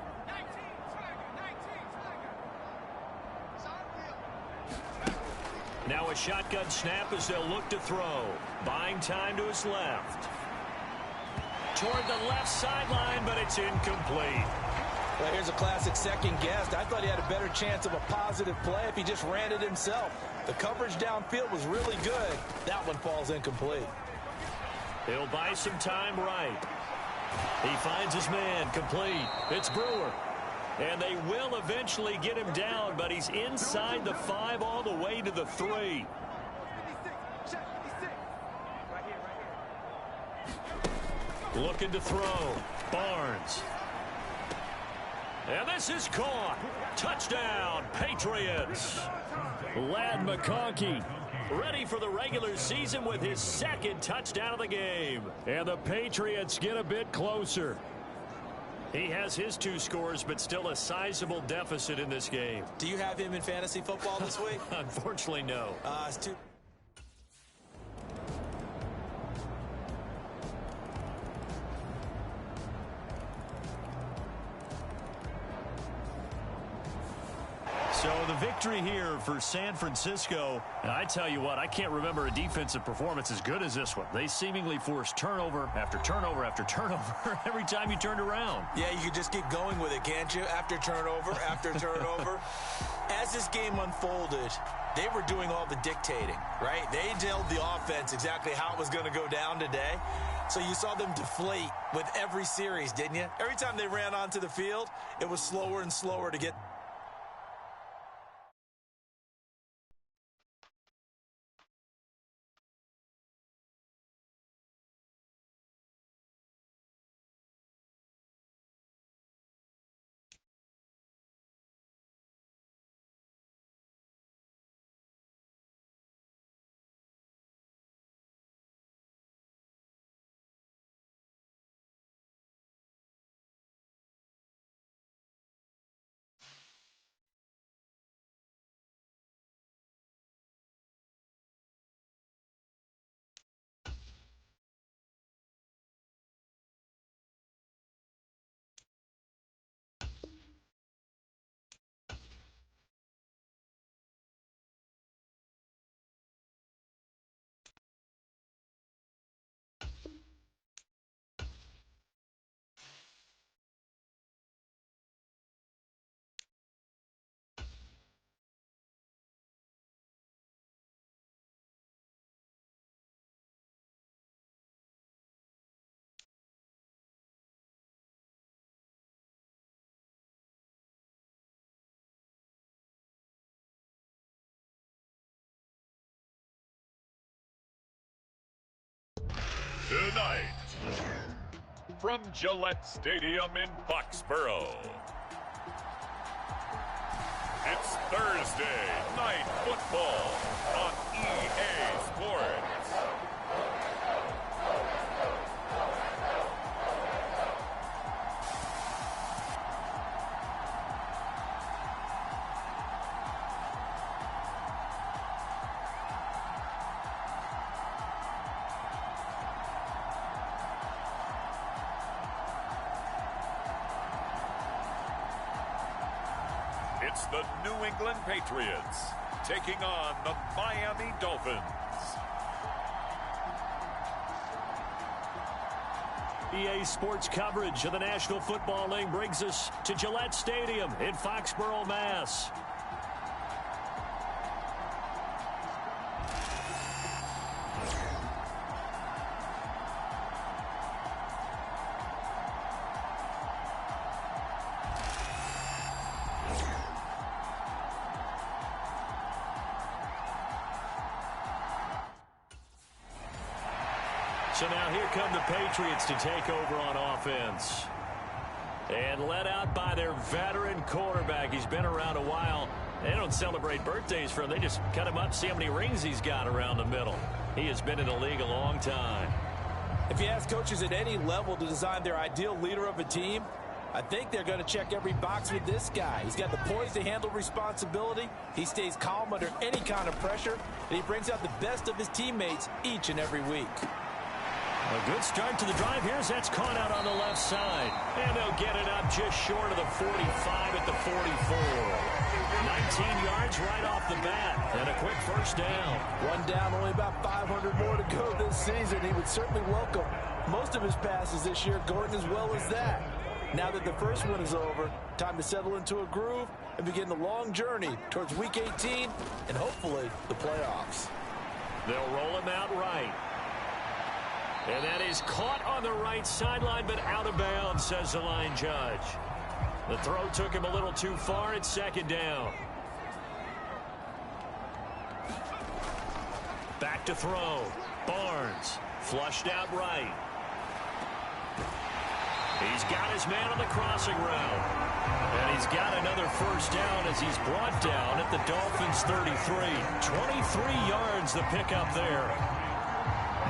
Now a shotgun snap as they'll look to throw. Buying time to his left. Toward the left sideline, but it's incomplete. Well, here's a classic second guess. I thought he had a better chance of a positive play if he just ran it himself. The coverage downfield was really good. That one falls incomplete. He'll buy some time right. He finds his man complete. It's Brewer. And they will eventually get him down, but he's inside the 5 all the way to the 3. Looking to throw. Barnes. And this is caught. Touchdown, Patriots. Ladd McConkey ready for the regular season with his 2nd touchdown of the game. And the Patriots get a bit closer. He has his 2 scores, but still a sizable deficit in this game. Do you have him in fantasy football this week? Unfortunately, no. It's too... So the victory here for San Francisco. And I tell you what, I can't remember a defensive performance as good as this one. They seemingly forced turnover after turnover after turnover every time you turned around. Yeah, you could just keep going with it, can't you? After turnover, after turnover. As this game unfolded, they were doing all the dictating, right? They told the offense exactly how it was going to go down today. So you saw them deflate with every series, didn't you? Every time they ran onto the field, it was slower and slower to get... Tonight, from Gillette Stadium in Foxborough, it's Thursday Night Football on EA Sports. It's the New England Patriots taking on the Miami Dolphins. EA Sports coverage of the National Football League brings us to Gillette Stadium in Foxborough, Mass. So now here come the Patriots to take over on offense. And led out by their veteran quarterback. He's been around a while. They don't celebrate birthdays for him. They just cut him up, see how many rings he's got around the middle. He has been in the league a long time. If you ask coaches at any level to design their ideal leader of a team, I think they're going to check every box with this guy. He's got the poise to handle responsibility. He stays calm under any kind of pressure. And he brings out the best of his teammates each and every week. A good start to the drive here as that's caught out on the left side. And they'll get it up just short of the 45 at the 44. 19 yards right off the bat. And a quick first down. One down, only about 500 more to go this season. He would certainly welcome most of his passes this year going as well as that. Now that the first one is over, time to settle into a groove and begin the long journey towards Week 18 and hopefully the playoffs. They'll roll him out right. And that is caught on the right sideline, but out of bounds, says the line judge. The throw took him a little too far. It's second down. Back to throw. Barnes flushed out right. He's got his man on the crossing route. And he's got another first down as he's brought down at the Dolphins' 33. 23 yards the pickup there.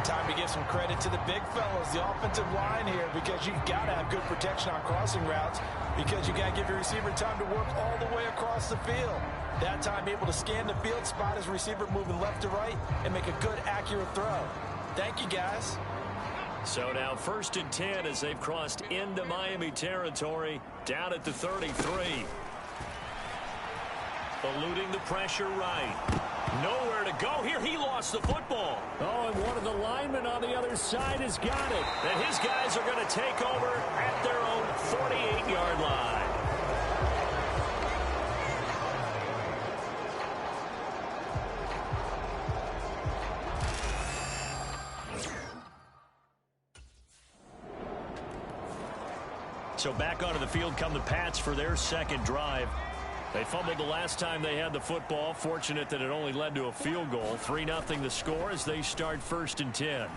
Time to give some credit to the big fellas, the offensive line here, because you've got to have good protection on crossing routes because you got to give your receiver time to work all the way across the field. That time able to scan the field, spot his receiver moving left to right, and make a good, accurate throw. Thank you, guys. So now 1st and 10 as they've crossed into Miami territory, down at the 33. Eluding the pressure right. Nowhere to go here. He lost the football. Oh, and one of the linemen on the other side has got it. And his guys are going to take over at their own 48-yard line. So back onto the field come the Pats for their second drive. They fumbled the last time they had the football. Fortunate that it only led to a field goal. 3-0 the score as they start 1st and 10.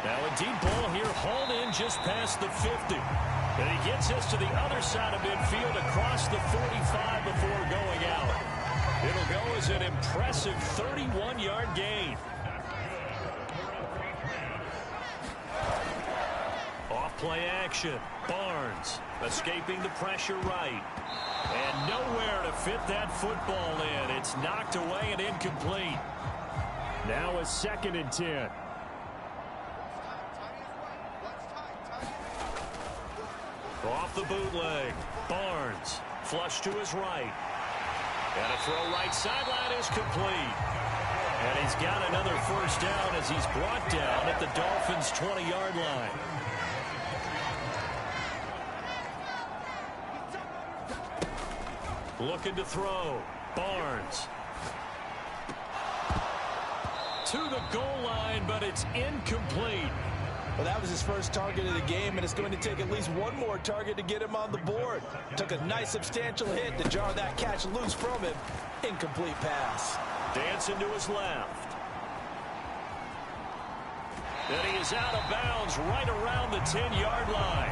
Now a deep ball here, hauled in just past the 50. And he gets this to the other side of midfield across the 45 before going out. It'll go as an impressive 31-yard gain. Off-play action. Barnes escaping the pressure right. And nowhere to fit that football in. It's knocked away and incomplete. Now a 2nd and 10. Off the bootleg. Barnes flush to his right. And a throw right sideline is complete. And he's got another first down as he's brought down at the Dolphins' 20-yard line. Looking to throw. Barnes. To the goal line, but it's incomplete. Well, that was his first target of the game, and it's going to take at least one more target to get him on the board. Took a nice substantial hit to jar that catch loose from him. Incomplete pass. Dancing to his left. And he is out of bounds right around the 10-yard line.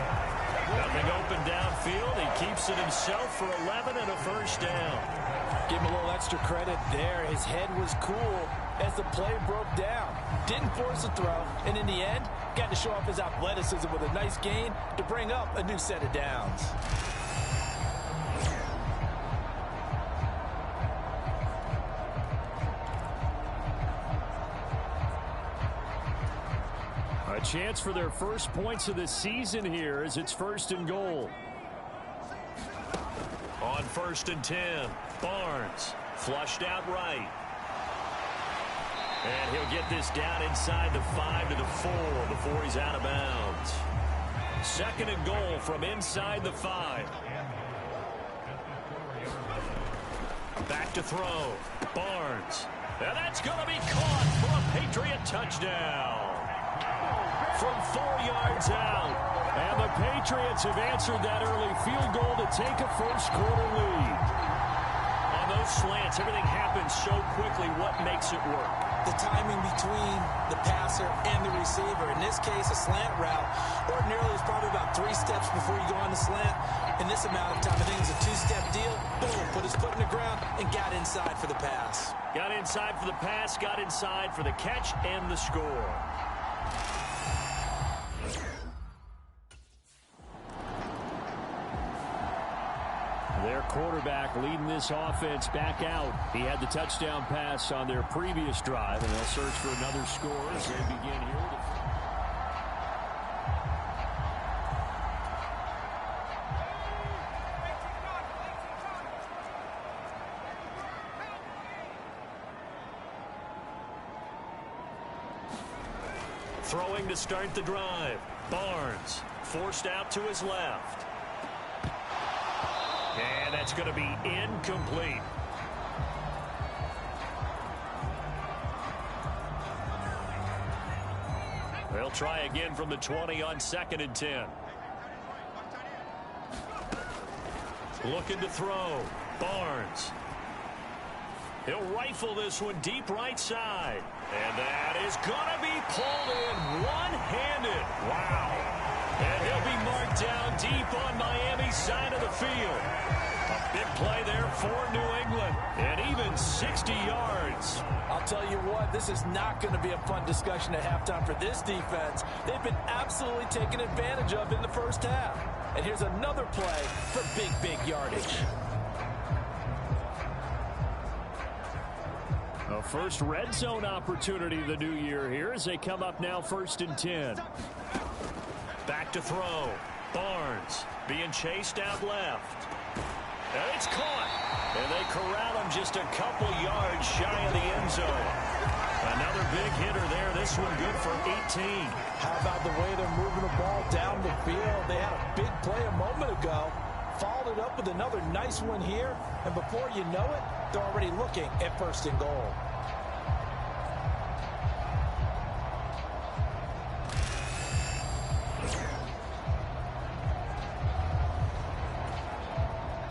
Nothing open downfield. He keeps it himself for 11 and a first down. Give him a little extra credit there. His head was cool as the play broke down. Didn't force a throw, and in the end, got to show off his athleticism with a nice gain to bring up a new set of downs. A chance for their first points of the season here as it's 1st and goal. On 1st and 10, Barnes flushed out right. And he'll get this down inside the 5 to the 4 before he's out of bounds. 2nd and goal from inside the 5. Back to throw. Barnes. And that's going to be caught for a Patriot touchdown. From 4 yards out. And the Patriots have answered that early field goal to take a first-quarter lead. On those slants, everything happens so quickly. What makes it work? The timing between the passer and the receiver. In this case, a slant route ordinarily is probably about 3 steps before you go on the slant. In this amount of time, I think it's a 2-step deal. Boom, put his foot in the ground and got inside for the pass. Got inside for the pass, got inside for the catch and the score. Their quarterback leading this offense back out. He had the touchdown pass on their previous drive, and they'll search for another score as they begin here. Throwing to start the drive. Barnes forced out to his left. And that's going to be incomplete. They'll try again from the 20 on 2nd and 10. Looking to throw. Barnes. He'll rifle this one deep right side. And that is going to be pulled in one-handed. Wow. And he'll be marked down deep on Miami's side of the field. A big play there for New England. And even 60 yards. I'll tell you what, this is not going to be a fun discussion at halftime for this defense. They've been absolutely taken advantage of in the first half. And here's another play for big yardage. A first red zone opportunity of the new year here as they come up now 1st and 10. Back to throw. Barnes being chased out left. And it's caught. And they corral him just a couple yards shy of the end zone. Another big hitter there. This one good for 18. How about the way they're moving the ball down the field? They had a big play a moment ago. Followed it up with another nice one here. And before you know it, they're already looking at 1st and goal.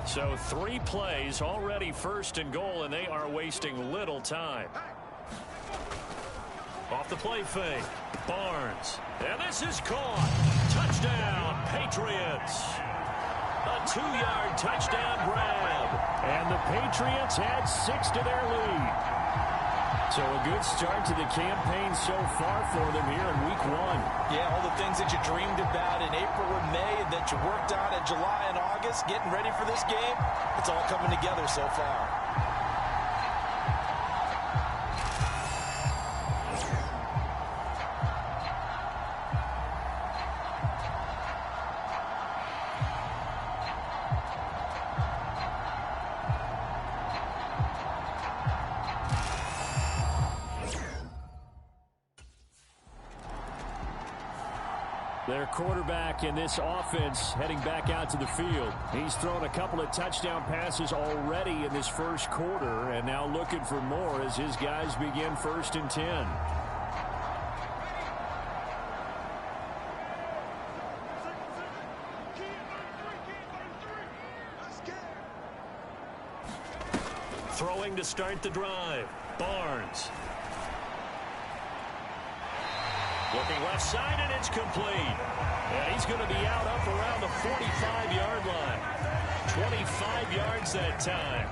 So 3 plays already 1st and goal, and they are wasting little time. Off the play fake. Barnes. And this is caught. Touchdown, Patriots. A 2-yard touchdown grab. And the Patriots add 6 to their lead. So a good start to the campaign so far for them here in week 1. Yeah, all the things that you dreamed about in April and May and that you worked on in July and August, getting ready for this game, it's all coming together so far. Their quarterback in this offense heading back out to the field. He's thrown a couple of touchdown passes already in this first quarter, and now looking for more as his guys begin 1st and 10. Throwing to start the drive. Barnes. Looking left side, and it's complete. And he's going to be out up around the 45-yard line. 25 yards that time.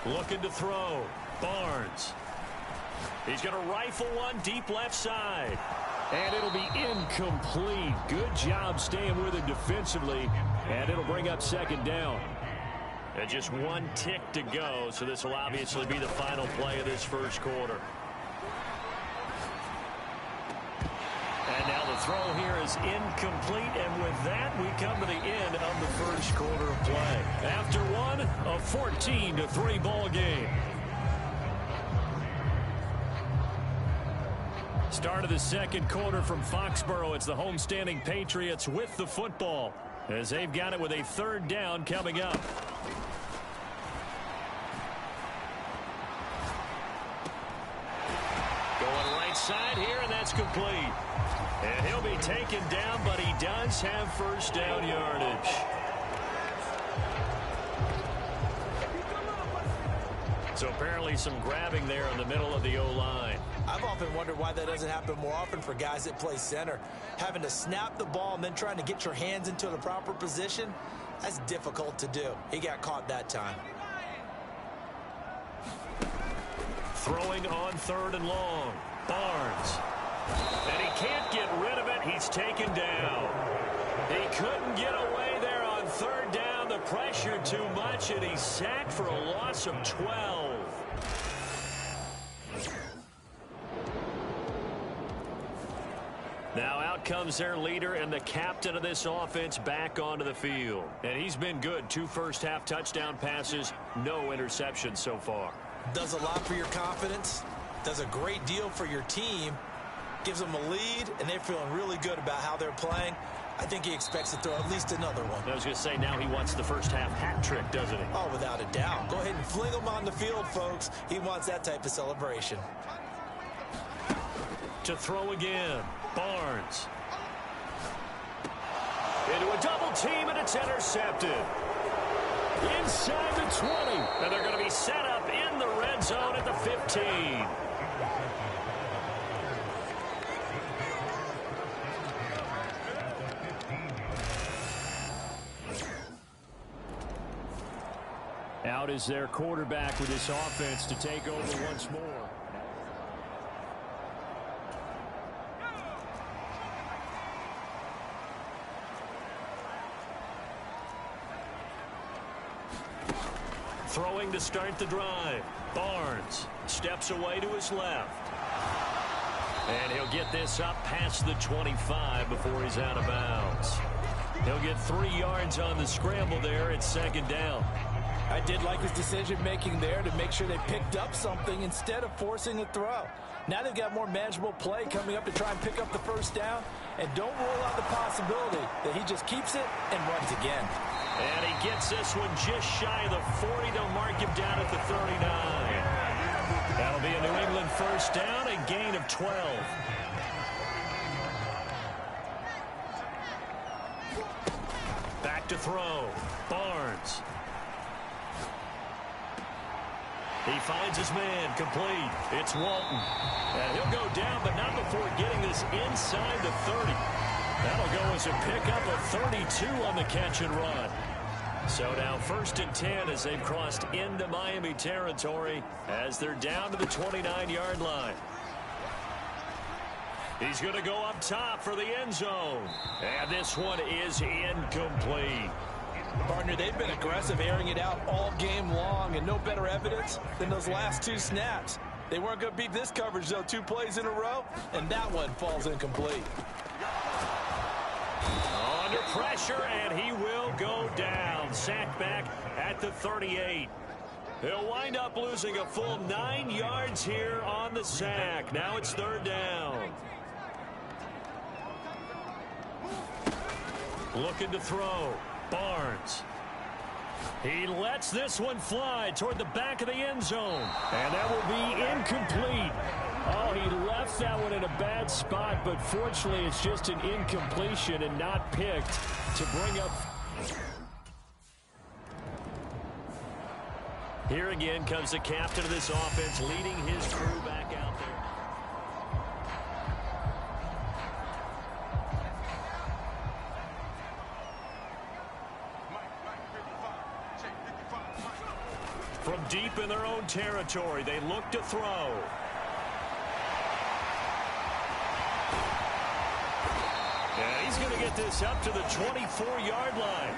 Looking to throw. Barnes. He's going to rifle one deep left side. And it'll be incomplete. Good job staying with him defensively. And it'll bring up 2nd down. And just 1 tick to go, so this will obviously be the final play of this first quarter. And now the throw here is incomplete, and with that, we come to the end of the first quarter of play. After one, a 14-3 ball game. Start of the second quarter from Foxborough. It's the homestanding Patriots with the football, as they've got it with a third down coming up. Going right side here, and that's complete. And he'll be taken down, but he does have first down yardage. So apparently some grabbing there in the middle of the O-line. I've often wondered why that doesn't happen more often for guys that play center. Having to snap the ball and then trying to get your hands into the proper position, that's difficult to do. He got caught that time. Throwing on third and long. Barnes. And he can't get rid of it. He's taken down. He couldn't get away there on third down. The pressure too much, and he's sacked for a loss of 12. Now out comes their leader and the captain of this offense back onto the field. And he's been good. 2 first-half touchdown passes, no interceptions so far. Does a lot for your confidence, does a great deal for your team, gives them a lead, and they're feeling really good about how they're playing. I think he expects to throw at least another one. I was going to say, now he wants the first-half hat trick, doesn't he? Oh, without a doubt. Go ahead and fling him on the field, folks. He wants that type of celebration. To throw again, Barnes. Into a double team, and it's intercepted. Inside the 20, and they're going to be set up in the red zone at the 15. Out is their quarterback with this offense to take over once more. Throwing to start the drive. Barnes steps away to his left. And he'll get this up past the 25 before he's out of bounds. He'll get 3 yards on the scramble there at second down. I did like his decision-making there to make sure they picked up something instead of forcing a throw. Now they've got more manageable play coming up to try and pick up the first down. And don't rule out the possibility that he just keeps it and runs again. And he gets this one just shy of the 40. They'll mark him down at the 39. That'll be a New England first down, a gain of 12. Back to throw. Barnes. He finds his man, complete. It's Walton. And he'll go down, but not before getting this inside the 30. That'll go as a pickup of 32 on the catch and run. So now 1st and 10 as they've crossed into Miami territory as they're down to the 29-yard line. He's going to go up top for the end zone. And this one is incomplete. Partner, they've been aggressive, airing it out all game long, and no better evidence than those last 2 snaps. They weren't going to beat this coverage, though, 2 plays in a row, and that one falls incomplete. Under pressure, and he will go down. Sacked back at the 38. He'll wind up losing a full 9 yards here on the sack. Now it's 3rd down. Looking to throw. Barnes. He lets this one fly toward the back of the end zone. And that will be incomplete. Oh, he left that one in a bad spot, but fortunately it's just an incompletion and not picked to bring up. Here again comes the captain of this offense leading his crew back out there. From deep in their own territory, they look to throw. And he's going to get this up to the 24-yard line.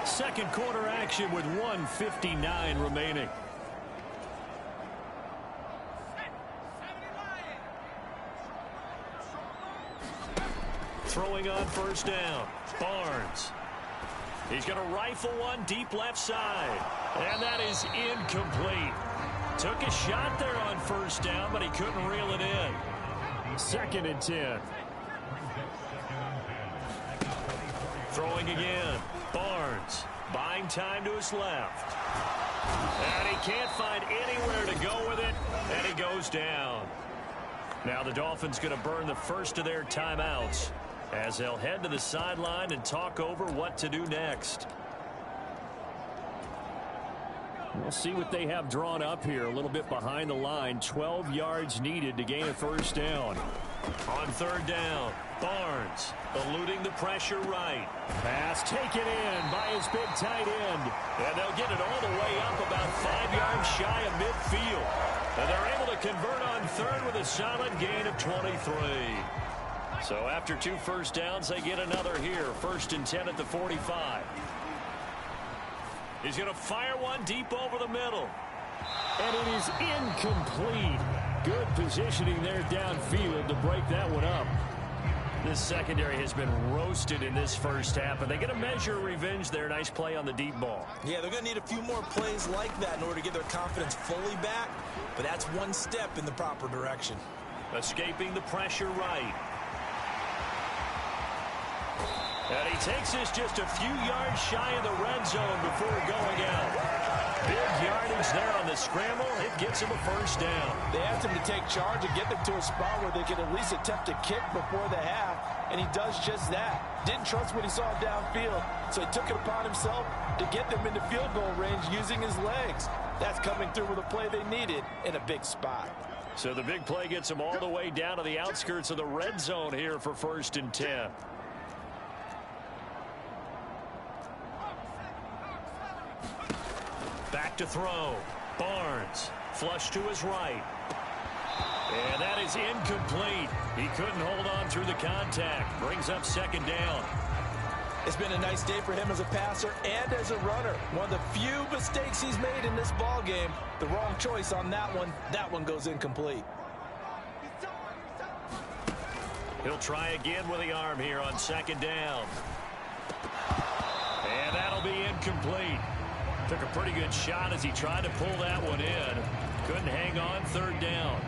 Second quarter action with 1:59 remaining. Throwing on first down, Barnes. He's going to rifle one deep left side. And that is incomplete. Took a shot there on first down, but he couldn't reel it in. 2nd and 10. Throwing again, Barnes. Buying time to his left. And he can't find anywhere to go with it, and he goes down. Now the Dolphins going to burn the first of their timeouts as they'll head to the sideline and talk over what to do next. We'll see what they have drawn up here. A little bit behind the line. 12 yards needed to gain a first down. On 3rd down, Barnes eluding the pressure right. Pass taken in by his big tight end. And they'll get it all the way up about 5 yards shy of midfield. And they're able to convert on 3rd with a solid gain of 23. So after 2 first downs, they get another here. 1st and 10 at the 45. He's going to fire one deep over the middle. And it is incomplete. Good positioning there downfield to break that one up. This secondary has been roasted in this first half, and they're going to measure revenge there. Nice play on the deep ball. Yeah, they're going to need a few more plays like that in order to get their confidence fully back, but that's one step in the proper direction. Escaping the pressure right. And he takes this just a few yards shy of the red zone before going out. Big yardage there on the scramble. It gets him a first down. They asked him to take charge and get them to a spot where they could at least attempt to kick before the half, and he does just that. Didn't trust what he saw downfield, so he took it upon himself to get them into field goal range using his legs. That's coming through with a play they needed in a big spot. So the big play gets him all the way down to the outskirts of the red zone here for 1st and 10. Back to throw. Barnes. Flush to his right. And that is incomplete. He couldn't hold on through the contact. Brings up 2nd down. It's been a nice day for him as a passer and as a runner. One of the few mistakes he's made in this ball game. The wrong choice on that one. That one goes incomplete. He'll try again with the arm here on 2nd down. And that'll be incomplete. Took a pretty good shot as he tried to pull that one in. Couldn't hang on 3rd down.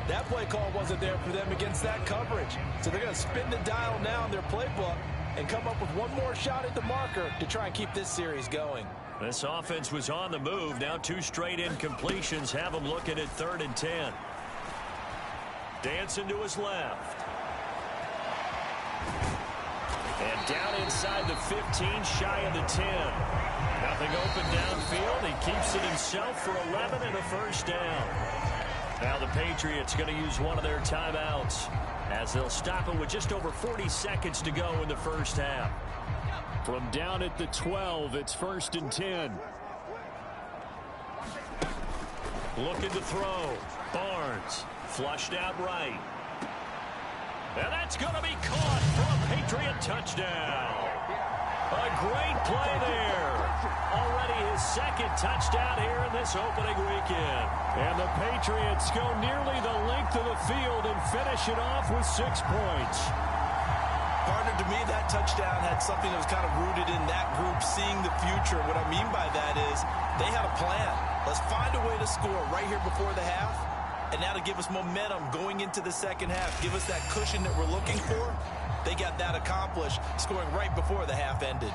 That play call wasn't there for them against that coverage. So they're going to spin the dial now in their playbook and come up with one more shot at the marker to try and keep this series going. This offense was on the move. Now 2 straight incompletions have them looking at 3rd and 10. Dancing to his left. And down inside the 15, shy of the 10. Nothing open downfield. He keeps it himself for 11 and a first down. Now the Patriots going to use one of their timeouts as they'll stop it with just over 40 seconds to go in the first half. From down at the 12, it's 1st and 10. Looking to throw. Barnes. Flushed out right. And that's going to be caught for a Patriot touchdown. A great play there. Already his 2nd touchdown here in this opening weekend. And the Patriots go nearly the length of the field and finish it off with 6 points. Partner, to me, that touchdown had something that was kind of rooted in that group seeing the future. What I mean by that is they had a plan. Let's find a way to score right here before the half. And now to give us momentum going into the 2nd half, give us that cushion that we're looking for. They got that accomplished, scoring right before the half ended.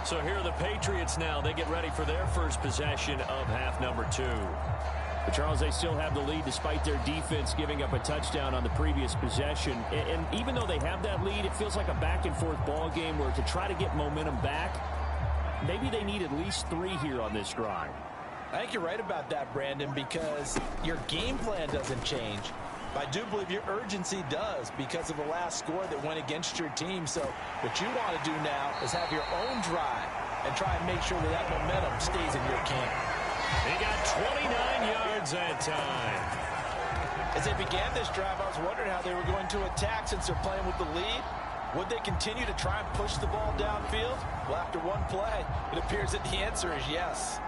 So here are the Patriots now. They get ready for their first possession of half number 2. But Charles, they still have the lead despite their defense giving up a touchdown on the previous possession. And even though they have that lead, it feels like a back-and-forth ball game where to try to get momentum back, maybe they need at least 3 here on this drive. I think you're right about that, Brandon, because your game plan doesn't change. I do believe your urgency does because of the last score that went against your team. So what you want to do now is have your own drive and try and make sure that that momentum stays in your camp. He got 29 yards that time. As they began this drive, I was wondering how they were going to attack since they're playing with the lead. Would they continue to try and push the ball downfield? Well, after one play, it appears that the answer is yes.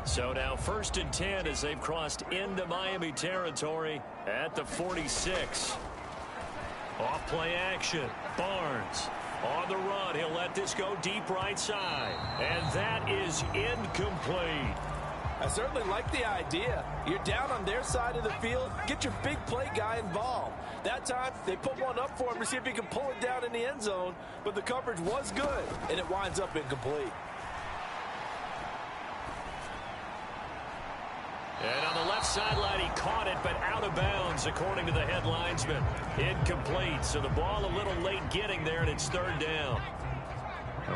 So now 1st and 10 as they've crossed into Miami territory at the 46. Off play action. Barnes on the run. He'll let this go deep right side. And that is incomplete. I certainly like the idea. You're down on their side of the field. Get your big play guy involved. That time, they put one up for him to see if he can pull it down in the end zone. But the coverage was good, and it winds up incomplete. And on the left sideline, he caught it, but out of bounds, according to the head linesman. Incomplete, so the ball a little late getting there, and it's 3rd down.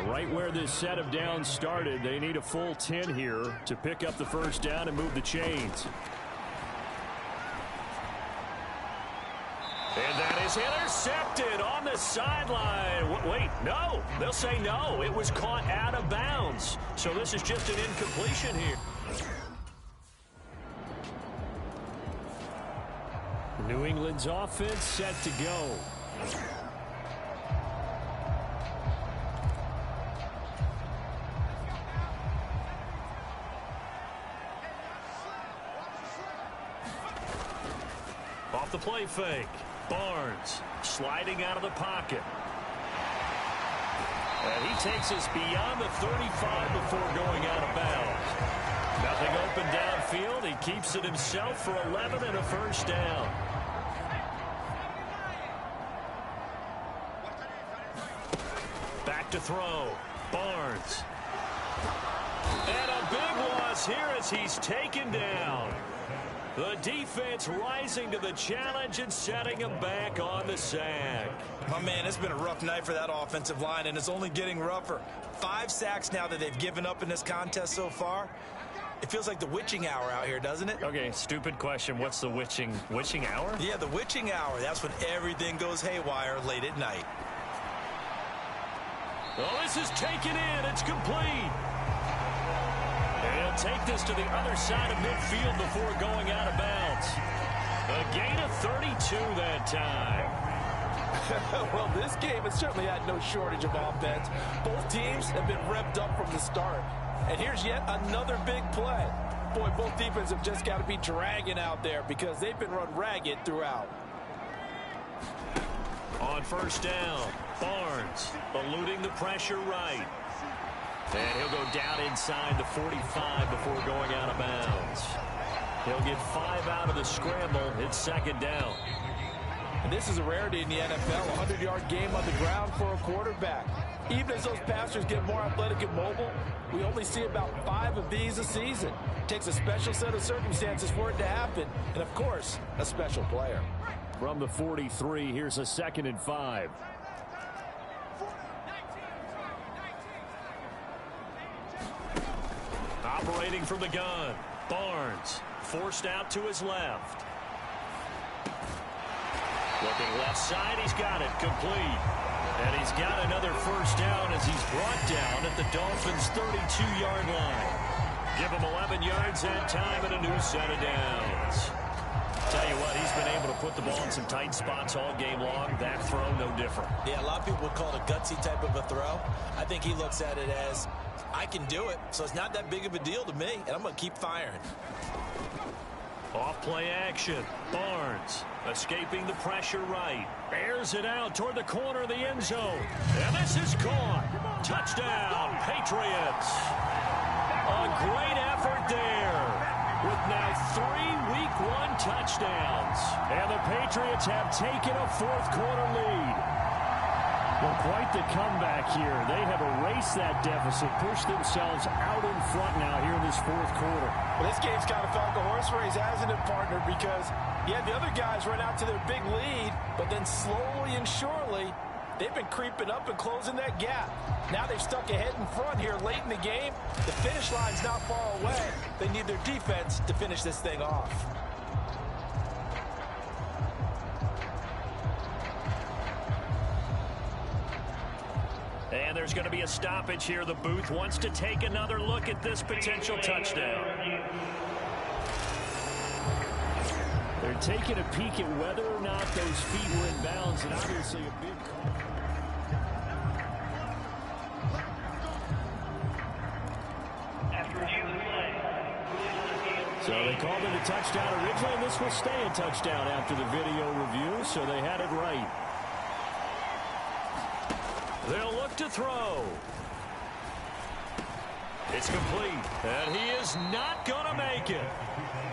Right where this set of downs started, they need a full 10 here to pick up the 1st down and move the chains. And that is intercepted on the sideline. Wait, no. They'll say no. It was caught out of bounds. So this is just an incompletion here. New England's offense set to go. Off the play fake. Barnes sliding out of the pocket. And he takes us beyond the 35 before going out of bounds. Nothing open downfield. He keeps it himself for 11 and a 1st down. Back to throw. Barnes. And a big loss here as he's taken down. The defense rising to the challenge and setting him back on the sack. My man, it's been a rough night for that offensive line, and it's only getting rougher. 5 sacks now that they've given up in this contest so far. It feels like the witching hour out here, doesn't it? Okay, stupid question. What's the witching hour? Yeah, the witching hour. That's when everything goes haywire late at night. Oh, this is taken in. It's complete. And he'll take this to the other side of midfield before going out of bounds. A gain of 32 that time. Well, this game has certainly had no shortage of offense. Both teams have been revved up from the start. And here's yet another big play. Boy, both defenses have just got to be dragging out there because they've been run ragged throughout. On 1st down, Barnes eluding the pressure right. And he'll go down inside the 45 before going out of bounds. He'll get 5 out of the scramble. It's 2nd down. And this is a rarity in the NFL, a 100-yard game on the ground for a quarterback. Even as those passers get more athletic and mobile, we only see about 5 of these a season. It takes a special set of circumstances for it to happen, and of course, a special player. From the 43, here's a 2nd and 5. Operating from the gun, Barnes forced out to his left. Looking left side, he's got it complete. And he's got another 1st down as he's brought down at the Dolphins' 32-yard line. Give him 11 yards that time and a new set of downs. Tell you what, he's been able to put the ball in some tight spots all game long. That throw, no different. Yeah, a lot of people would call it a gutsy type of a throw. I think he looks at it as, I can do it, so it's not that big of a deal to me, and I'm going to keep firing. Off play action. Barnes escaping the pressure right. Airs it out toward the corner of the end zone. And this is caught. Touchdown, Patriots. A great effort there with now 3 Week 1 touchdowns. And the Patriots have taken a 4th quarter lead. Well, quite the comeback here. They have erased that deficit, pushed themselves out in front now here in this 4th quarter. Well, this game's kind of felt like a horse race, hasn't it, partner? Because, yeah, the other guys run out to their big lead, but then slowly and surely, they've been creeping up and closing that gap. Now they've stuck ahead in front here late in the game. The finish line's not far away. They need their defense to finish this thing off. And there's going to be a stoppage here. The booth wants to take another look at this potential touchdown. They're taking a peek at whether or not those feet were in bounds, and obviously a big call. So they called it a touchdown originally, and this will stay a touchdown after the video review, so they had it right. They'll look to throw. It's complete, and he is not going to make it.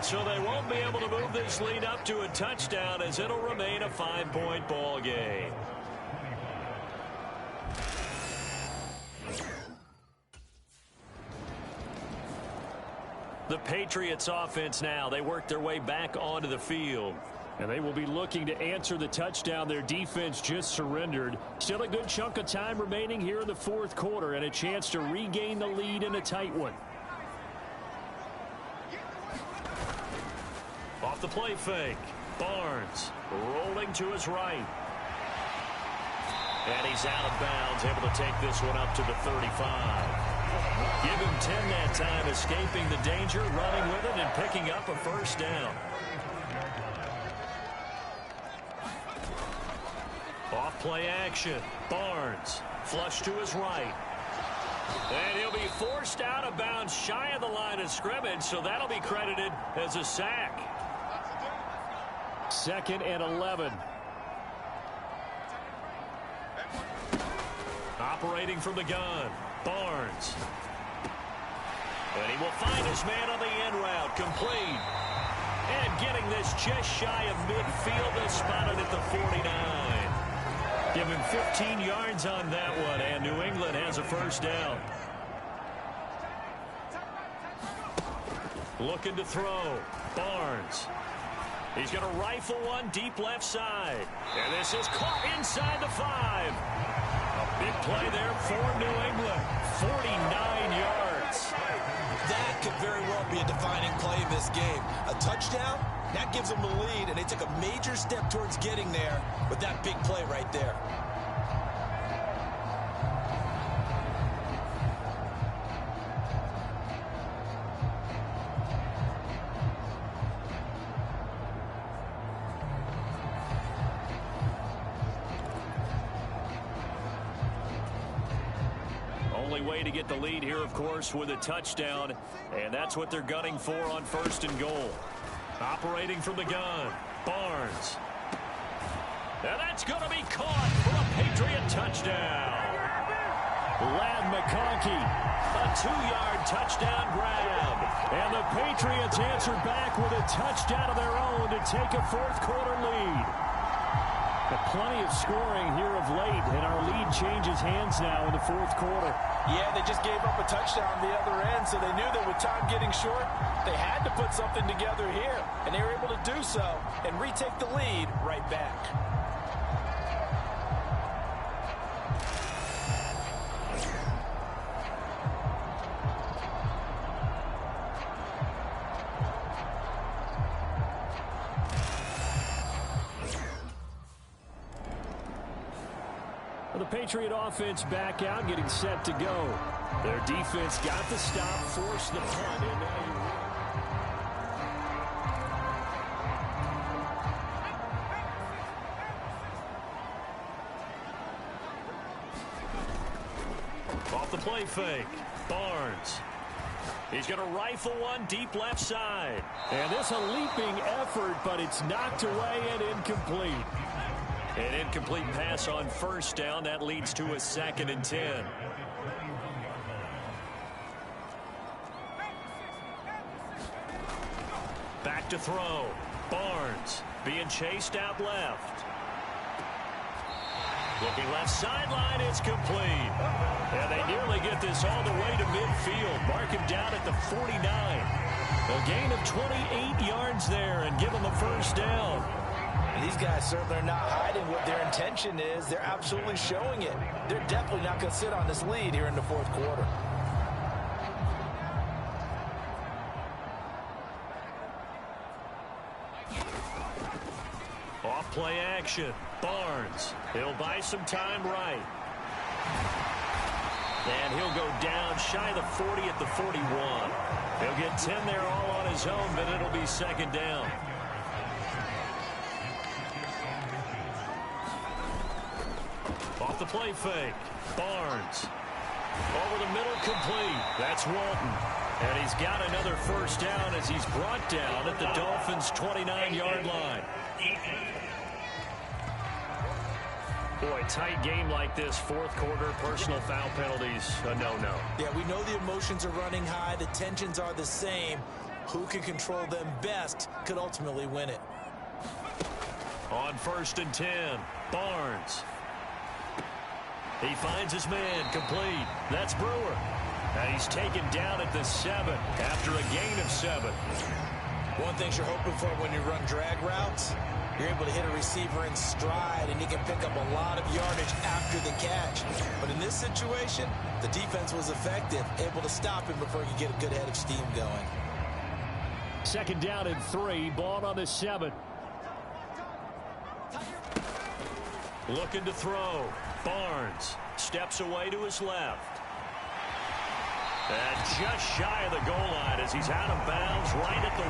So they won't be able to move this lead up to a touchdown, as it'll remain a 5-point ball game. The Patriots offense now. They work their way back onto the field. And they will be looking to answer the touchdown their defense just surrendered. Still a good chunk of time remaining here in the fourth quarter and a chance to regain the lead in a tight one. Off the play fake. Barnes rolling to his right. And he's out of bounds, able to take this one up to the 35. Give him 10 that time, escaping the danger, running with it, and picking up a first down. Off play action. Barnes flush to his right. And he'll be forced out of bounds shy of the line of scrimmage, so that'll be credited as a sack. 2nd and 11. Operating from the gun. Barnes. And he will find his man on the end route. Complete. And getting this just shy of midfield. They spotted at the 49. Give him 15 yards on that one, and New England has a first down. Looking to throw. Barnes. He's going to rifle one deep left side. And this is caught inside the 5. A big play there for New England. 49 yards. That could very well be a defining play in this game. A touchdown, that gives them the lead, and they took a major step towards getting there with that big play right there. Way to get the lead here, of course, with a touchdown, and that's what they're gunning for on 1st and goal. Operating from the gun, Barnes. And that's going to be caught for a Patriot touchdown. Lad McConkey, a 2-yard touchdown grab. And the Patriots answer back with a touchdown of their own to take a fourth quarter lead. Plenty of scoring here of late, and our lead changes hands now in the fourth quarter. Yeah, they just gave up a touchdown on the other end, so they knew that with time getting short, they had to put something together here, and they were able to do so and retake the lead right back. The Patriot offense back out, getting set to go. Their defense got the stop, forced the punt, and now off the play fake. Barnes. He's going to rifle one deep left side. And this a leaping effort, but it's knocked away and incomplete. An incomplete pass on 1st down. That leads to a 2nd and 10. Back to throw. Barnes being chased out left. Looking left sideline. It's complete. And they nearly get this all the way to midfield. Mark him down at the 49. A gain of 28 yards there and give him a first down. And these guys certainly are not hiding what their intention is. They're absolutely showing it. They're definitely not going to sit on this lead here in the fourth quarter. Off play action. Barnes. He'll buy some time right. And he'll go down shy of the 40 at the 41. He'll get 10 there all on his own, but it'll be second down. Off the play fake. Barnes. Over the middle, complete. That's Walton. And he's got another first down as he's brought down at the Dolphins' 29-yard line. Boy, tight game like this, fourth quarter, personal foul penalties, a no-no. Yeah, we know the emotions are running high. The tensions are the same. Who can control them best could ultimately win it. On 1st and 10, Barnes. He finds his man, complete. That's Brewer. And he's taken down at the 7 after a gain of 7. One thing you're hoping for when you run drag routes, you're able to hit a receiver in stride, and he can pick up a lot of yardage after the catch. But in this situation, the defense was effective, able to stop him before he could get a good head of steam going. Second down and 3, ball on the 7. Looking to throw. Barnes steps away to his left. And just shy of the goal line as he's out of bounds right at the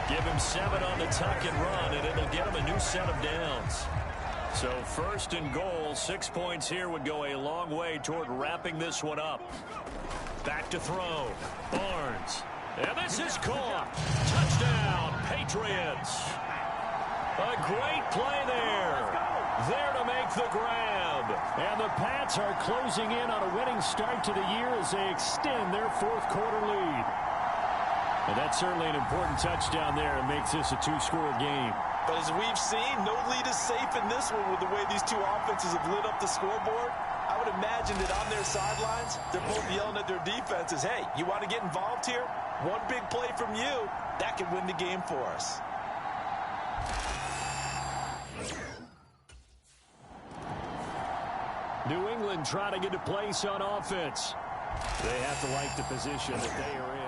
1. Give him 7 on the tuck and run, and it'll get him a new set of downs. So 1st and goal, 6 points here would go a long way toward wrapping this one up. Back to throw. Barnes. And this is caught. Touchdown, Patriots. A great play there. There to make the grab. And the Pats are closing in on a winning start to the year as they extend their fourth quarter lead. And that's certainly an important touchdown there and makes this a 2-score game. But as we've seen, no lead is safe in this one with the way these two offenses have lit up the scoreboard. I would imagine that on their sidelines, they're both yelling at their defenses, hey, you want to get involved here? One big play from you, that could win the game for us. New England trying to get a place on offense. They have to like the position that they are in.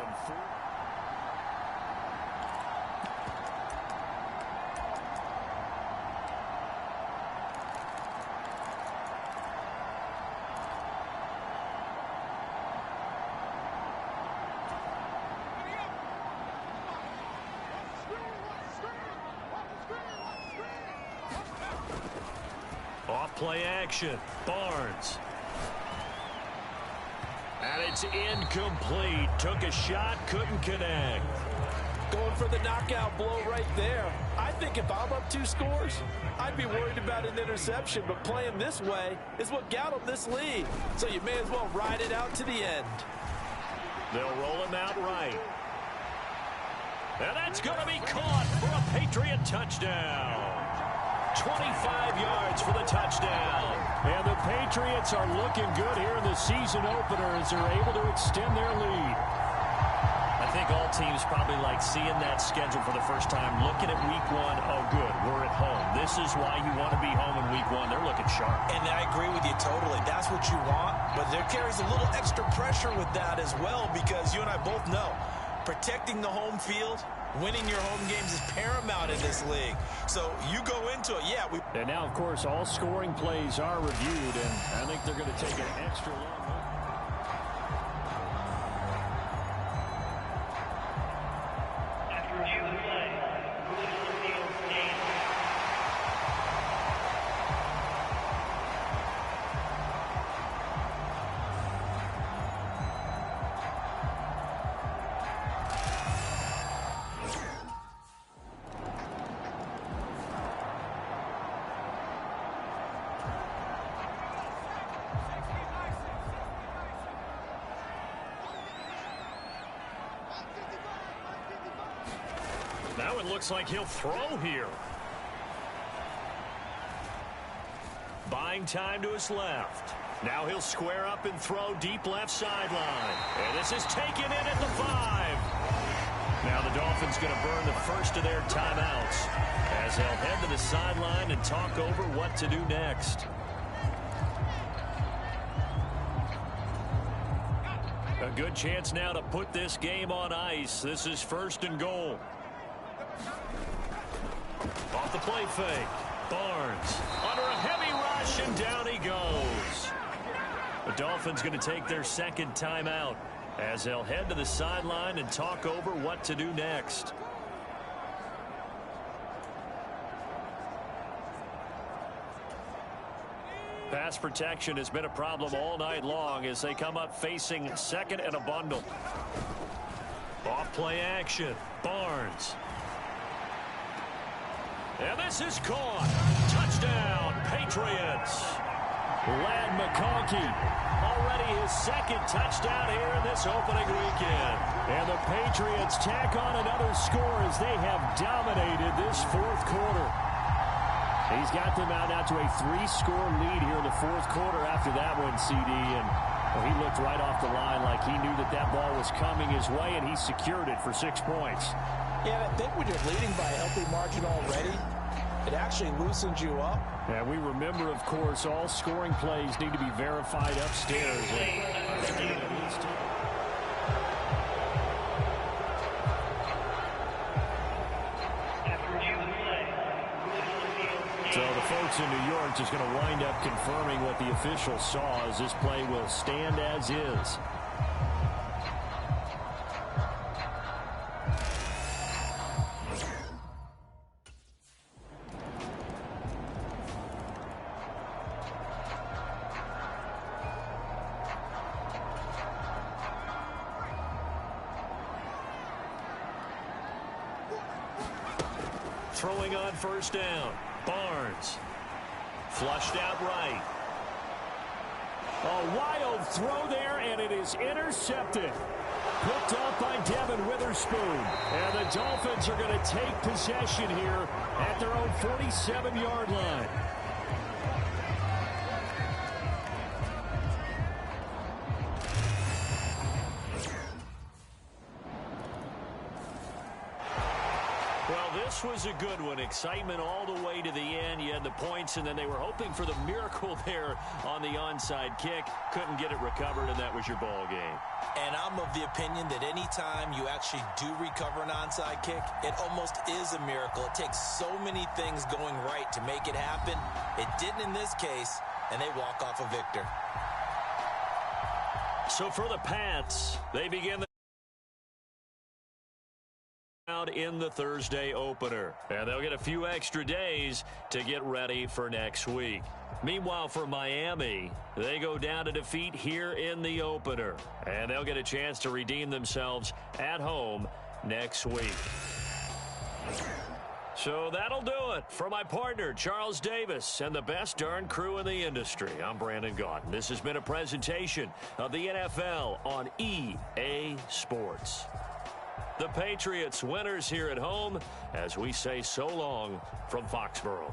Play action. Barnes. And it's incomplete. Took a shot, couldn't connect. Going for the knockout blow right there. I think if I'm up 2 scores, I'd be worried about an interception, but playing this way is what got them this lead. So you may as well ride it out to the end. They'll roll him out right. And that's going to be caught for a Patriot touchdown. 25 yards for the touchdown. And the Patriots are looking good here in the season opener as they're able to extend their lead. I think all teams probably like seeing that schedule for the first time, looking at week 1. Oh, good, we're at home. This is why you want to be home in week 1. They're looking sharp. And I agree with you totally. That's what you want, but there carries a little extra pressure with that as well because you and I both know protecting the home field, winning your home games is paramount in this league. So you go into it, yeah. And now, of course, all scoring plays are reviewed, and I think they're going to take an extra long look. Now it looks like he'll throw here. Buying time to his left. Now he'll square up and throw deep left sideline. And this is taken in at the 5. Now the Dolphins going to burn the first of their timeouts as they'll head to the sideline and talk over what to do next. A good chance now to put this game on ice. This is 1st and goal. Off the play fake. Barnes under a heavy rush, and down he goes. The Dolphins going to take their second timeout as they'll head to the sideline and talk over what to do next. Pass protection has been a problem all night long as they come up facing second and a bundle. Off play action. Barnes. And this is caught. Touchdown, Patriots. Lad McConkey, already his second touchdown here in this opening weekend. And the Patriots tack on another score as they have dominated this fourth quarter. He's got them out now to a 3-score lead here in the fourth quarter after that one, CD. And well, he looked right off the line like he knew that that ball was coming his way, and he secured it for 6 points. Yeah, I think when you're leading by a healthy margin already, it actually loosens you up. And we remember, of course, all scoring plays need to be verified upstairs. So the folks in New York just going to wind up confirming what the officials saw as this play will stand as is. Throwing on first down. Barnes. Flushed out right. A wild throw there, and it is intercepted. Picked up by Devin Witherspoon. And the Dolphins are going to take possession here at their own 47-yard line. This was a good one. Excitement all the way to the end. You had the points, and then they were hoping for the miracle there on the onside kick. Couldn't get it recovered, and that was your ball game. And I'm of the opinion that any time you actually do recover an onside kick, it almost is a miracle. It takes so many things going right to make it happen. It didn't in this case, and they walk off a victor. So for the Pats, they begin the out in the Thursday opener, and they'll get a few extra days to get ready for next week. Meanwhile, for Miami, they go down to defeat here in the opener, and they'll get a chance to redeem themselves at home next week. So that'll do it for my partner, Charles Davis, and the best darn crew in the industry. I'm Brandon Gaudin. This has been a presentation of the NFL on EA Sports. The Patriots winners here at home as we say so long from Foxborough.